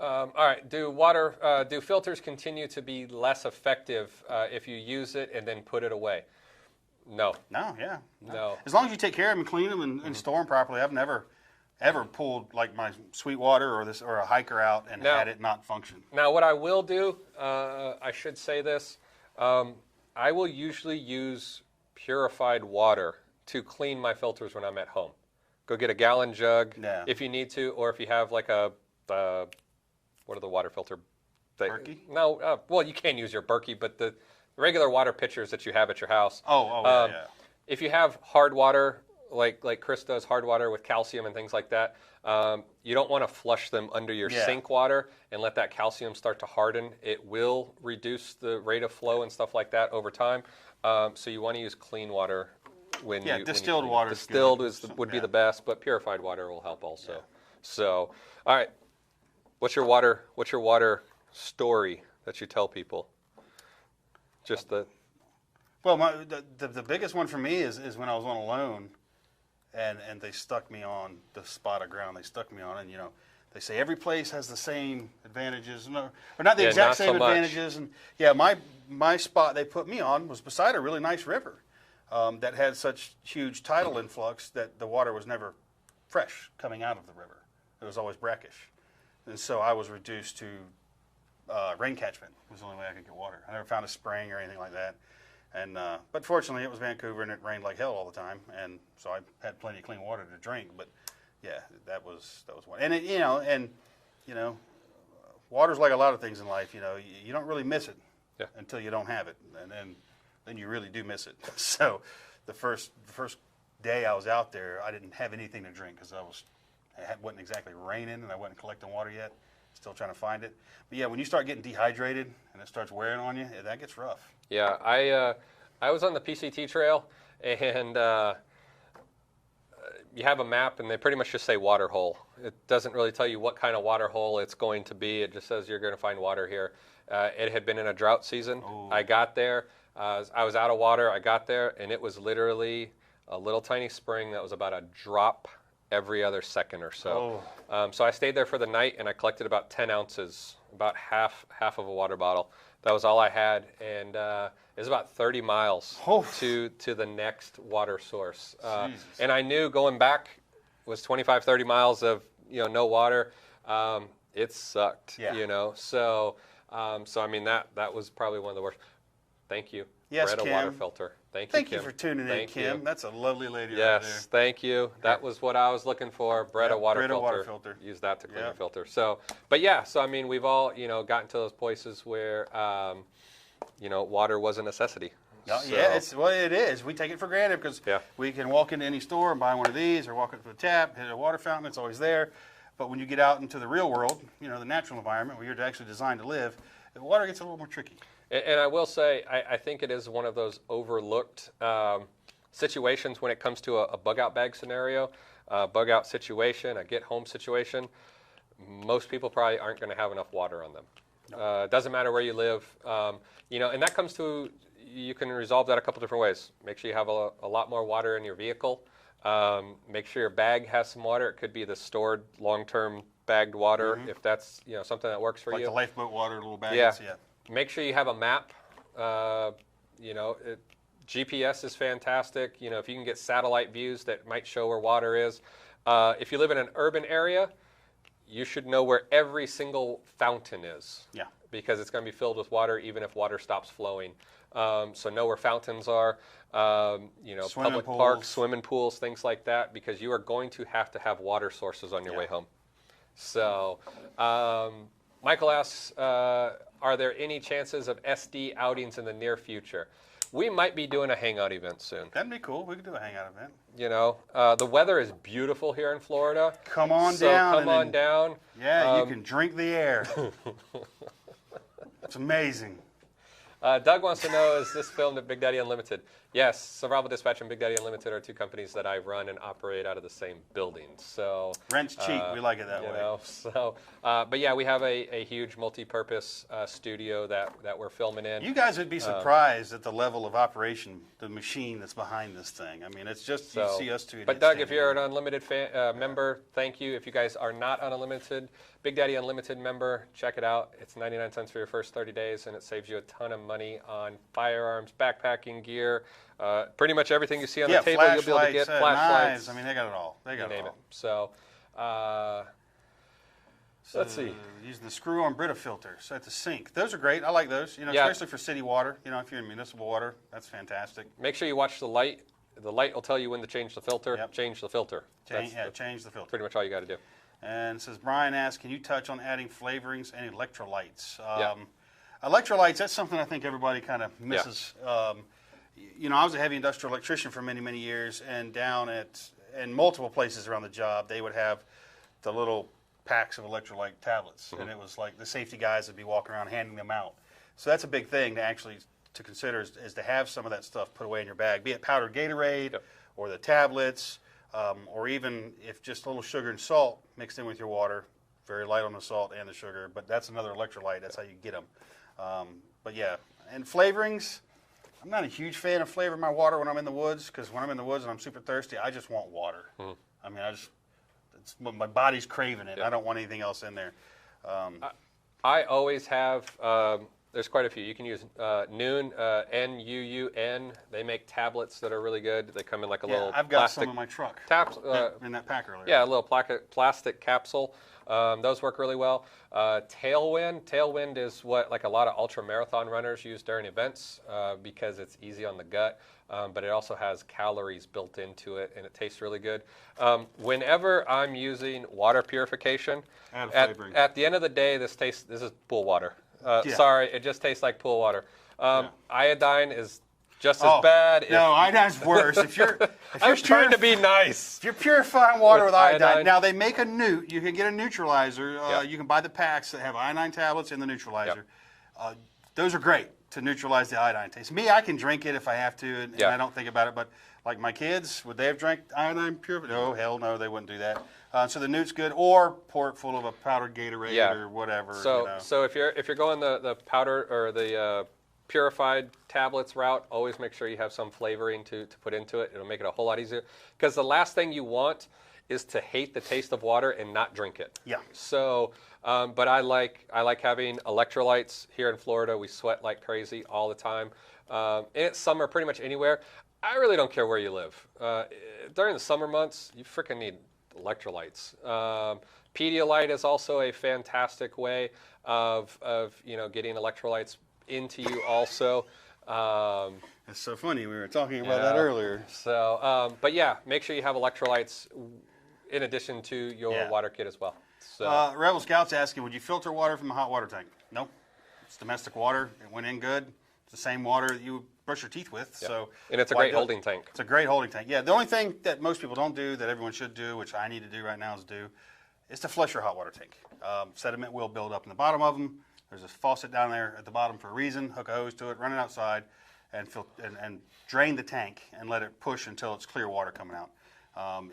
All right. Do filters continue to be less effective if you use it and then put it away? No.
No. As long as you take care of them and clean them and store them properly. I've never ever pulled like my Sweetwater or a hiker out and had it not function.
Now, what I will do, I should say this, I will usually use purified water to clean my filters when I'm at home. Go get a gallon jug if you need to, or if you have like what are the water filter?
Berkey?
No, well, you can use your Berkey, but the regular water pitchers that you have at your house.
Yeah.
If you have hard water, like Chris does, hard water with calcium and things like that, you don't want to flush them under your sink water and let that calcium start to harden. It will reduce the rate of flow and stuff like that over time. So you want to use clean water when you
distilled water.
Distilled would be the best, but purified water will help also. Yeah. So, all right, what's your water story that you tell people? Just the.
Well, the biggest one for me is when I was on a loan, and they stuck me on the spot of ground. They stuck me on, and they say every place has the same advantages, or not the exact same advantages. And my spot they put me on was beside a really nice river that had such huge tidal influx that the water was never fresh coming out of the river. It was always brackish, and so I was reduced to rain catchment was the only way I could get water. I never found a spring or anything like that. And but fortunately, it was Vancouver, and it rained like hell all the time, and so I had plenty of clean water to drink. But yeah, that was one. And water's like a lot of things in life. You don't really miss it until you don't have it, and then you really do miss it. So the first day I was out there, I didn't have anything to drink because it wasn't exactly raining, and I wasn't collecting water yet. Still trying to find it. But yeah, when you start getting dehydrated and it starts wearing on you, that gets rough.
Yeah, I was on the PCT trail, and you have a map, and they pretty much just say water hole. It doesn't really tell you what kind of water hole it's going to be. It just says you're going to find water here. It had been in a drought season. Ooh. I got there. I was out of water. I got there, and it was literally a little tiny spring that was about a drop every other second or so. Oh. So I stayed there for the night, and I collected about 10 ounces, about half of a water bottle. That was all I had, and it was about 30 miles to the next water source. And I knew going back was 25, 30 miles of no water. It sucked, So I mean that was probably one of the worst. Thank you.
Yes,
Brett,
Kim.
A water filter. Thank you,
Thank
Kim.
you for tuning in, Kim. That's a lovely lady
right
there.
Yes, thank you. That was what I was looking for. Brett, a water filter. Use that to clean your filter. So, but yeah, so I mean, we've all, gotten to those places where, water was a necessity.
Yeah, it is. We take it for granted because we can walk into any store and buy one of these, or walk up to the tap, hit a water fountain, it's always there. But when you get out into the real world, the natural environment where you're actually designed to live, the water gets a little more tricky.
And I will say, I think it is one of those overlooked situations when it comes to a bug-out bag scenario, bug-out situation, a get-home situation. Most people probably aren't going to have enough water on them. No. It doesn't matter where you live. And that comes to, you can resolve that a couple different ways. Make sure you have a lot more water in your vehicle. Make sure your bag has some water. It could be the stored long-term bagged water, if that's something that works for you.
Like the lifeboat water, little bags. Yeah.
Make sure you have a map. GPS is fantastic. If you can get satellite views that might show where water is. If you live in an urban area, you should know where every single fountain is. Yeah. Because it's going to be filled with water even if water stops flowing. So know where fountains are. Public parks, swimming pools, things like that, because you are going to have water sources on your way home. So Michael asks, are there any chances of SD outings in the near future? We might be doing a hangout event soon.
That'd be cool. We could do a hangout event.
The weather is beautiful here in Florida.
Come on down.
Come on down.
Yeah, you can drink the air. It's amazing.
Doug wants to know, is this filmed at Big Daddy Unlimited? Yes, Survival Dispatch and Big Daddy Unlimited are two companies that I run and operate out of the same building. So
rent's cheap. We like it that way.
So, but yeah, we have a huge multi-purpose studio that we're filming in.
You guys would be surprised at the level of operation, the machine that's behind this thing. I mean, it's just you see us two.
But Doug, if you're an Unlimited member, thank you. If you guys are not an Unlimited, Big Daddy Unlimited member, check it out. It's 99 cents for your first 30 days, and it saves you a ton of money on firearms, backpacking gear, pretty much everything you see on the table you'll be able to get. Flashlights.
Knives. I mean, they got it all. They got it all.
So, let's see.
Using the screw-on Brita filters at the sink. Those are great. I like those. Especially for city water. If you're in municipal water, that's fantastic.
Make sure you watch the light. The light will tell you when to change the filter. Yep. Change the filter.
Change the filter.
Pretty much all you got to do.
And it says, Brian asks, can you touch on adding flavorings and electrolytes? Electrolytes, that's something I think everybody kind of misses. You know, I was a heavy industrial electrician for many, many years, and down in multiple places around the job, they would have the little packs of electrolyte tablets, and it was like the safety guys would be walking around handing them out. So that's a big thing to consider is to have some of that stuff put away in your bag, be it powdered Gatorade or the tablets, or even if just a little sugar and salt mixed in with your water, very light on the salt and the sugar, but that's another electrolyte. That's how you get them. But yeah, and flavorings, I'm not a huge fan of flavoring my water when I'm in the woods, because when I'm in the woods and I'm super thirsty, I just want water. I mean, my body's craving it. I don't want anything else in there.
I always have, there's quite a few. You can use Noon, N-U-U-N. They make tablets that are really good. They come in like a little
I've got
plastic
some in my truck. In that pack earlier.
Yeah, a little plastic capsule. Those work really well. Tailwind is what like a lot of ultra marathon runners use during events because it's easy on the gut, but it also has calories built into it, and it tastes really good. Whenever I'm using water purification, at the end of the day, this is pool water. Sorry, it just tastes like pool water. Iodine is just as bad.
No, iodine's worse. If you're
trying to be nice.
If you're purifying water with iodine, now they make a newt. You can get a neutralizer. You can buy the packs that have iodine tablets in the neutralizer. Those are great to neutralize the iodine taste. Me, I can drink it if I have to, and I don't think about it. But like my kids, would they have drank iodine purified? No, hell no, they wouldn't do that. So the newt's good, or pour it full of a powdered Gatorade or whatever.
So if you're going the powder or the purified tablets route, always make sure you have some flavoring to put into it. It'll make it a whole lot easier. Because the last thing you want is to hate the taste of water and not drink it.
Yeah.
So, but I like having electrolytes here in Florida. We sweat like crazy all the time. And it's summer pretty much anywhere. I really don't care where you live. During the summer months, you freaking need electrolytes. Pedialyte is also a fantastic way of getting electrolytes into you also.
It's so funny. We were talking about that earlier.
So, but yeah, make sure you have electrolytes in addition to your water kit as well. So.
Rebel Scout's asking, would you filter water from a hot water tank? Nope. It's domestic water. It went in good. It's the same water that you brush your teeth with. So,
and it's a great holding tank.
It's a great holding tank. Yeah, the only thing that most people don't do that everyone should do, which I need to do right now is to flush your hot water tank. Sediment will build up in the bottom of them. There's a faucet down there at the bottom for a reason. Hook a hose to it, run it outside, and drain the tank and let it push until it's clear water coming out.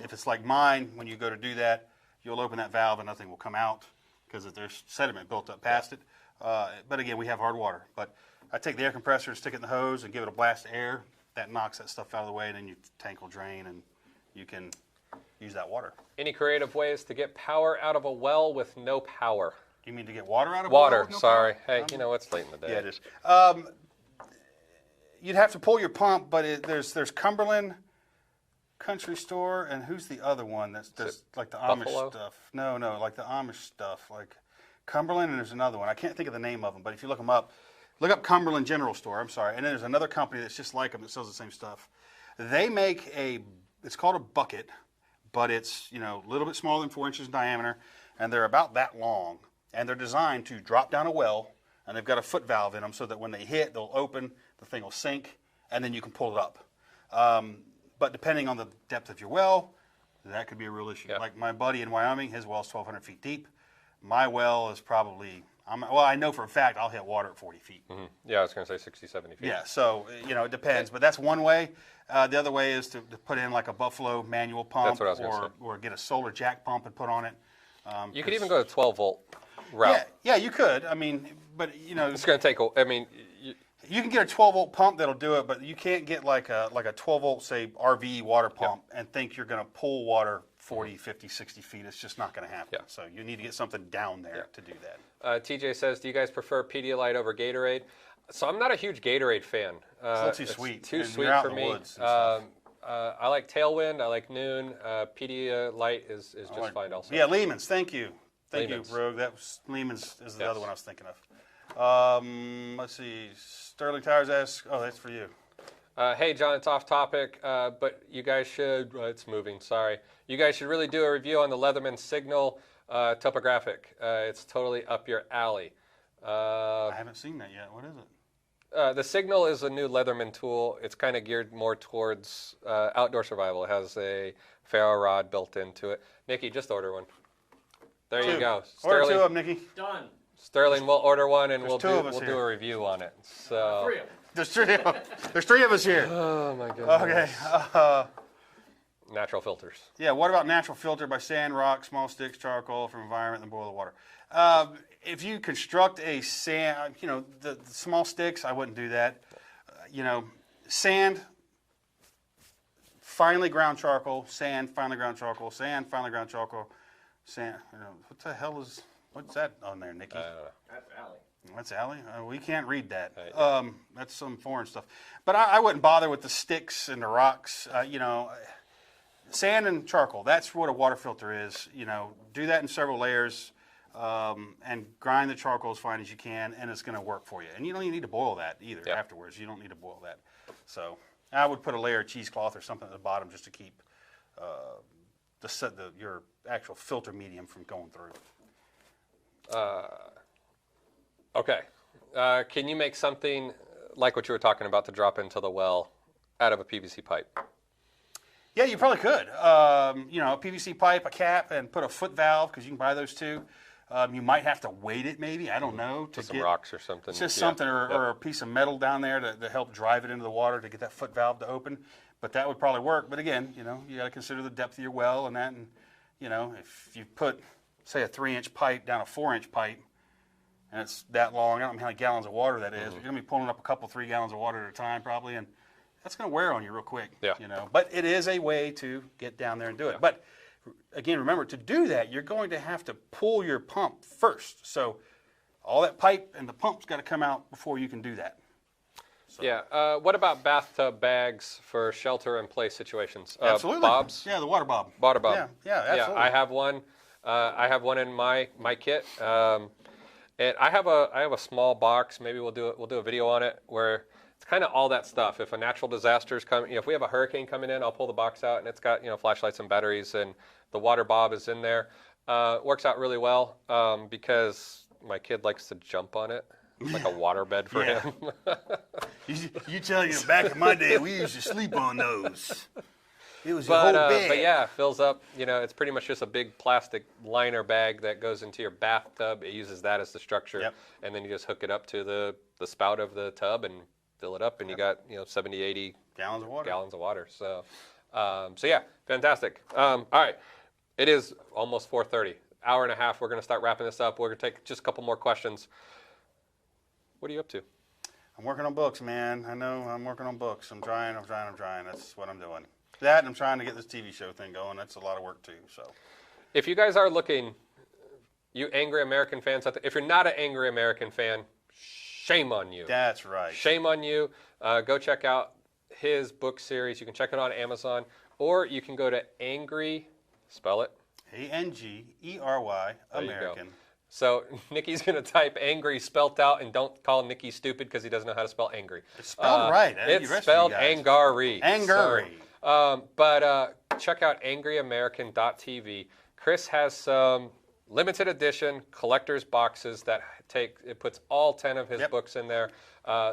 If it's like mine, when you go to do that, you'll open that valve and nothing will come out because there's sediment built up past it. But again, we have hard water. But I take the air compressor and stick it in the hose and give it a blast of air. That knocks that stuff out of the way, and then your tank will drain and you can use that water.
Any creative ways to get power out of a well with no power?
You mean to get water out of
water?
Water,
sorry. Hey, it's late in the day.
Yeah, it is. You'd have to pull your pump, but there's Cumberland Country Store, and who's the other one that's like the
Buffalo?
Amish stuff? No, like the Amish stuff, like Cumberland, and there's another one. I can't think of the name of them, but if you look them up, look up Cumberland General Store. I'm sorry, and then there's another company that's just like them that sells the same stuff. They make it's called a bucket, but it's a little bit smaller than 4 inches in diameter, and they're about that long. And they're designed to drop down a well, and they've got a foot valve in them so that when they hit, they'll open, the thing will sink, and then you can pull it up. But depending on the depth of your well, that could be a real issue.
Yeah.
Like my buddy in Wyoming, his well's 1,200 feet deep. My well is probably, I know for a fact I'll hit water at 40 feet.
Mm-hmm. Yeah, I was going to say 60, 70 feet.
Yeah, so, it depends. But that's one way. The other way is to put in like a Buffalo manual pump.
That's what I was gonna say.
Or get a solar jack pump and put on it.
You could even go to 12-volt route.
Yeah, you could. But
it's going to take.
You can get a 12-volt pump that'll do it, but you can't get like a 12-volt, say, RV water pump and think you're going to pull water 40, 50, 60 feet. It's just not going to happen. Yeah. So you need to get something down there to do that.
TJ says, do you guys prefer Pedialyte over Gatorade? So I'm not a huge Gatorade fan.
It's too sweet.
Too sweet for me. I like Tailwind. I like Noon. Pedialyte is just fine also.
Yeah, Lehman's. Thank you. Thank you, Rogue. That was Lehman's is the other one I was thinking of. Let's see. Sterling Towers asks, that's for you.
Hey, John, it's off topic, but you guys should, it's moving, sorry. You guys should really do a review on the Leatherman Signal topographic. It's totally up your alley.
I haven't seen that yet. What is it?
The Signal is a new Leatherman tool. It's kind of geared more towards outdoor survival. It has a ferro rod built into it. Nikki, just order one. There you go.
Order 2 of them, Nikki.
Done.
Sterling will order one, and we'll do
a
review on it. So
3 of them.
There's 3 of them. There's 3 of us here.
oh my goodness.
Okay.
Natural filters.
Yeah, what about natural filter by sand, rock, small sticks, charcoal from environment, and boil the water? If you construct a sand, the small sticks, I wouldn't do that. Sand, finely ground charcoal, sand, finely ground charcoal, sand, finely ground charcoal, sand. What the hell what's that on there, Nikki?
I don't know.
That's Allie.
That's Allie? We can't read that.
Yeah.
That's some foreign stuff. But I wouldn't bother with the sticks and the rocks. Sand and charcoal, that's what a water filter is. Do that in several layers and grind the charcoal as fine as you can, and it's going to work for you. And you don't even need to boil that either afterwards. You don't need to boil that. So I would put a layer of cheesecloth or something at the bottom just to keep your actual filter medium from going through.
Okay. Can you make something like what you were talking about to drop into the well out of a PVC pipe?
Yeah, you probably could. A PVC pipe, a cap, and put a foot valve, because you can buy those too. You might have to weight it, maybe. I don't know.
With some rocks or something.
It's just something, or a piece of metal down there to help drive it into the water to get that foot valve to open. But that would probably work. But again, you got to consider the depth of your well and that. And if you put, say, a 3-inch pipe down a 4-inch pipe, and it's that long, I don't know how many gallons of water that is. But you're going to be pulling up a couple, 3 gallons of water at a time probably, and that's going to wear on you real quick.
Yeah.
But it is a way to get down there and do it. But again, remember, to do that, you're going to have to pull your pump first. So all that pipe and the pump's got to come out before you can do that. So.
Yeah. What about bathtub bags for shelter-in-place situations?
Absolutely.
Bobs?
Yeah, the water bob.
Water bob.
Yeah, absolutely.
Yeah, I have one. I have one in my kit. And I have a small box. Maybe we'll do a video on it where it's kind of all that stuff. If a natural disaster is coming, if we have a hurricane coming in, I'll pull the box out and it's got flashlights and batteries, and the water bob is in there. Works out really well because my kid likes to jump on it. It's like a water bed for him.
you tell you, back in my day, we used to sleep on those. It was a whole bed.
But yeah, it fills up. It's pretty much just a big plastic liner bag that goes into your bathtub. It uses that as the structure, and then you just hook it up to the spout of the tub and fill it up, and you got 70, 80
gallons of water.
So yeah, fantastic. All right, it is almost 4:30. Hour and a half. We're going to start wrapping this up. We're going to take just a couple more questions. What are you up to?
I'm working on books, man. I know I'm working on books. I'm trying. That's what I'm doing. That and I'm trying to get this TV show thing going. That's a lot of work too. So,
if you guys are looking, you angry American fans out there, if you're not an angry American fan, shame on you.
That's right.
Shame on you. Go check out his book series. You can check it on Amazon, or you can go to Angry, spell it.
A-N-G-E-R-Y, American.
So Nikki's going to type angry spelt out, and don't call Nikki stupid because he doesn't know how to spell angry.
It's spelled right.
It's spelled angary.
Angary.
But check out angryamerican.tv. Chris has some limited edition collector's boxes that it puts all 10 of his books in there.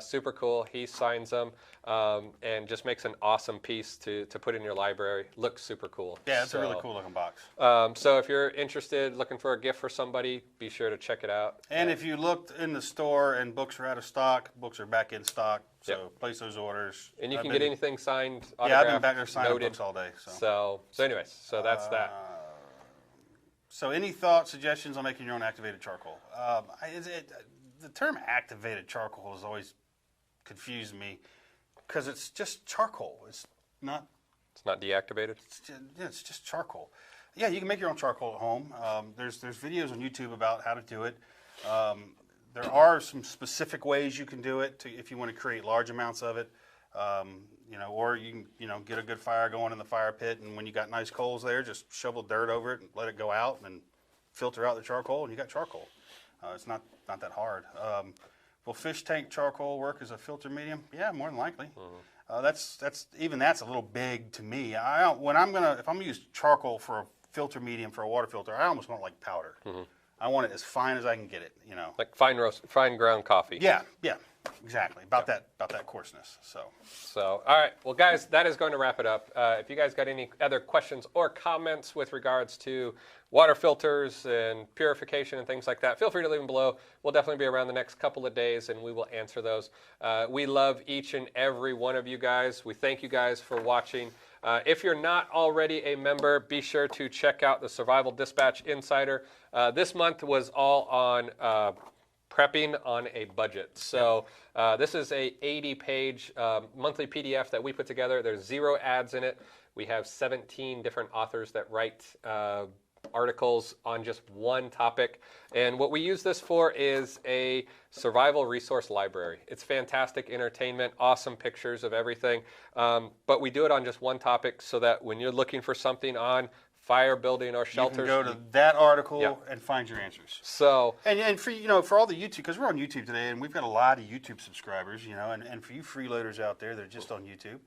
Super cool. He signs them and just makes an awesome piece to put in your library. Looks super cool.
Yeah, it's a really cool looking box.
So if you're interested, looking for a gift for somebody, be sure to check it out.
And if you looked in the store and books are out of stock, books are back in stock. So place those orders.
And you can get anything signed, autographed,
yeah, I've been back there signing books all day.
So anyways, that's that.
So any thoughts, suggestions on making your own activated charcoal? The term activated charcoal has always confused me because it's just charcoal. It's not
deactivated?
It's just charcoal. Yeah, you can make your own charcoal at home. There's videos on YouTube about how to do it. There are some specific ways you can do it if you want to create large amounts of it. Or you can get a good fire going in the fire pit, and when you got nice coals there, just shovel dirt over it and let it go out, and then filter out the charcoal, and you got charcoal. It's not that hard. Will fish tank charcoal work as a filter medium? Yeah, more than likely. Mm-hmm. That's a little big to me. If I'm gonna use charcoal for a filter medium for a water filter, I almost want it like powder. Mm-hmm. I want it as fine as I can get it, you know.
Like fine ground coffee.
Yeah, exactly. About that coarseness.
So, all right. Well, guys, that is going to wrap it up. If you guys got any other questions or comments with regards to water filters and purification and things like that, feel free to leave them below. We'll definitely be around the next couple of days, and we will answer those. We love each and every one of you guys. We thank you guys for watching. If you're not already a member, be sure to check out the Survival Dispatch Insider. This month was all on prepping on a budget. So this is a 80-page monthly PDF that we put together. There's 0 ads in it. We have 17 different authors that write articles on just one topic. And what we use this for is a survival resource library. It's fantastic entertainment, awesome pictures of everything. But we do it on just one topic so that when you're looking for something on fire building or shelters,
you can go to that article and find your answers.
So
and for for all the YouTube, because we're on YouTube today, and we've got a lot of YouTube subscribers, and for you freeloaders out there that are just on YouTube,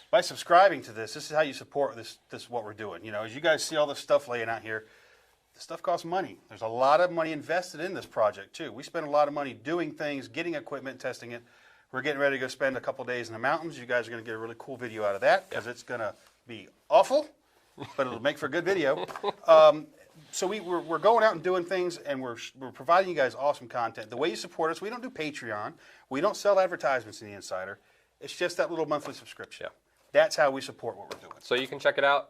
by subscribing to this is how you support this what we're doing. As you guys see all this stuff laying out here, the stuff costs money. There's a lot of money invested in this project too. We spend a lot of money doing things, getting equipment, testing it. We're getting ready to go spend a couple days in the mountains. You guys are going to get a really cool video out of that because it's going to be awful, but it'll make for a good video. So we're going out and doing things, and we're providing you guys awesome content. The way you support us, we don't do Patreon. We don't sell advertisements in the Insider. It's just that little monthly subscription.
Yeah.
That's how we support what we're doing.
So you can check it out.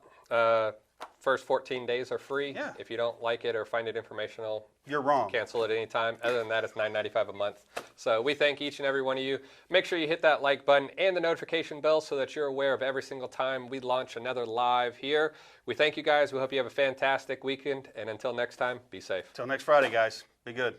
First 14 days are free.
Yeah.
If you don't like it or find it informational,
you're wrong.
Cancel it anytime. Other than that, it's $9.95 a month. So we thank each and every one of you. Make sure you hit that like button and the notification bell so that you're aware of every single time we launch another live here. We thank you guys. We hope you have a fantastic weekend. And until next time, be safe.
Until next Friday, guys. Be good.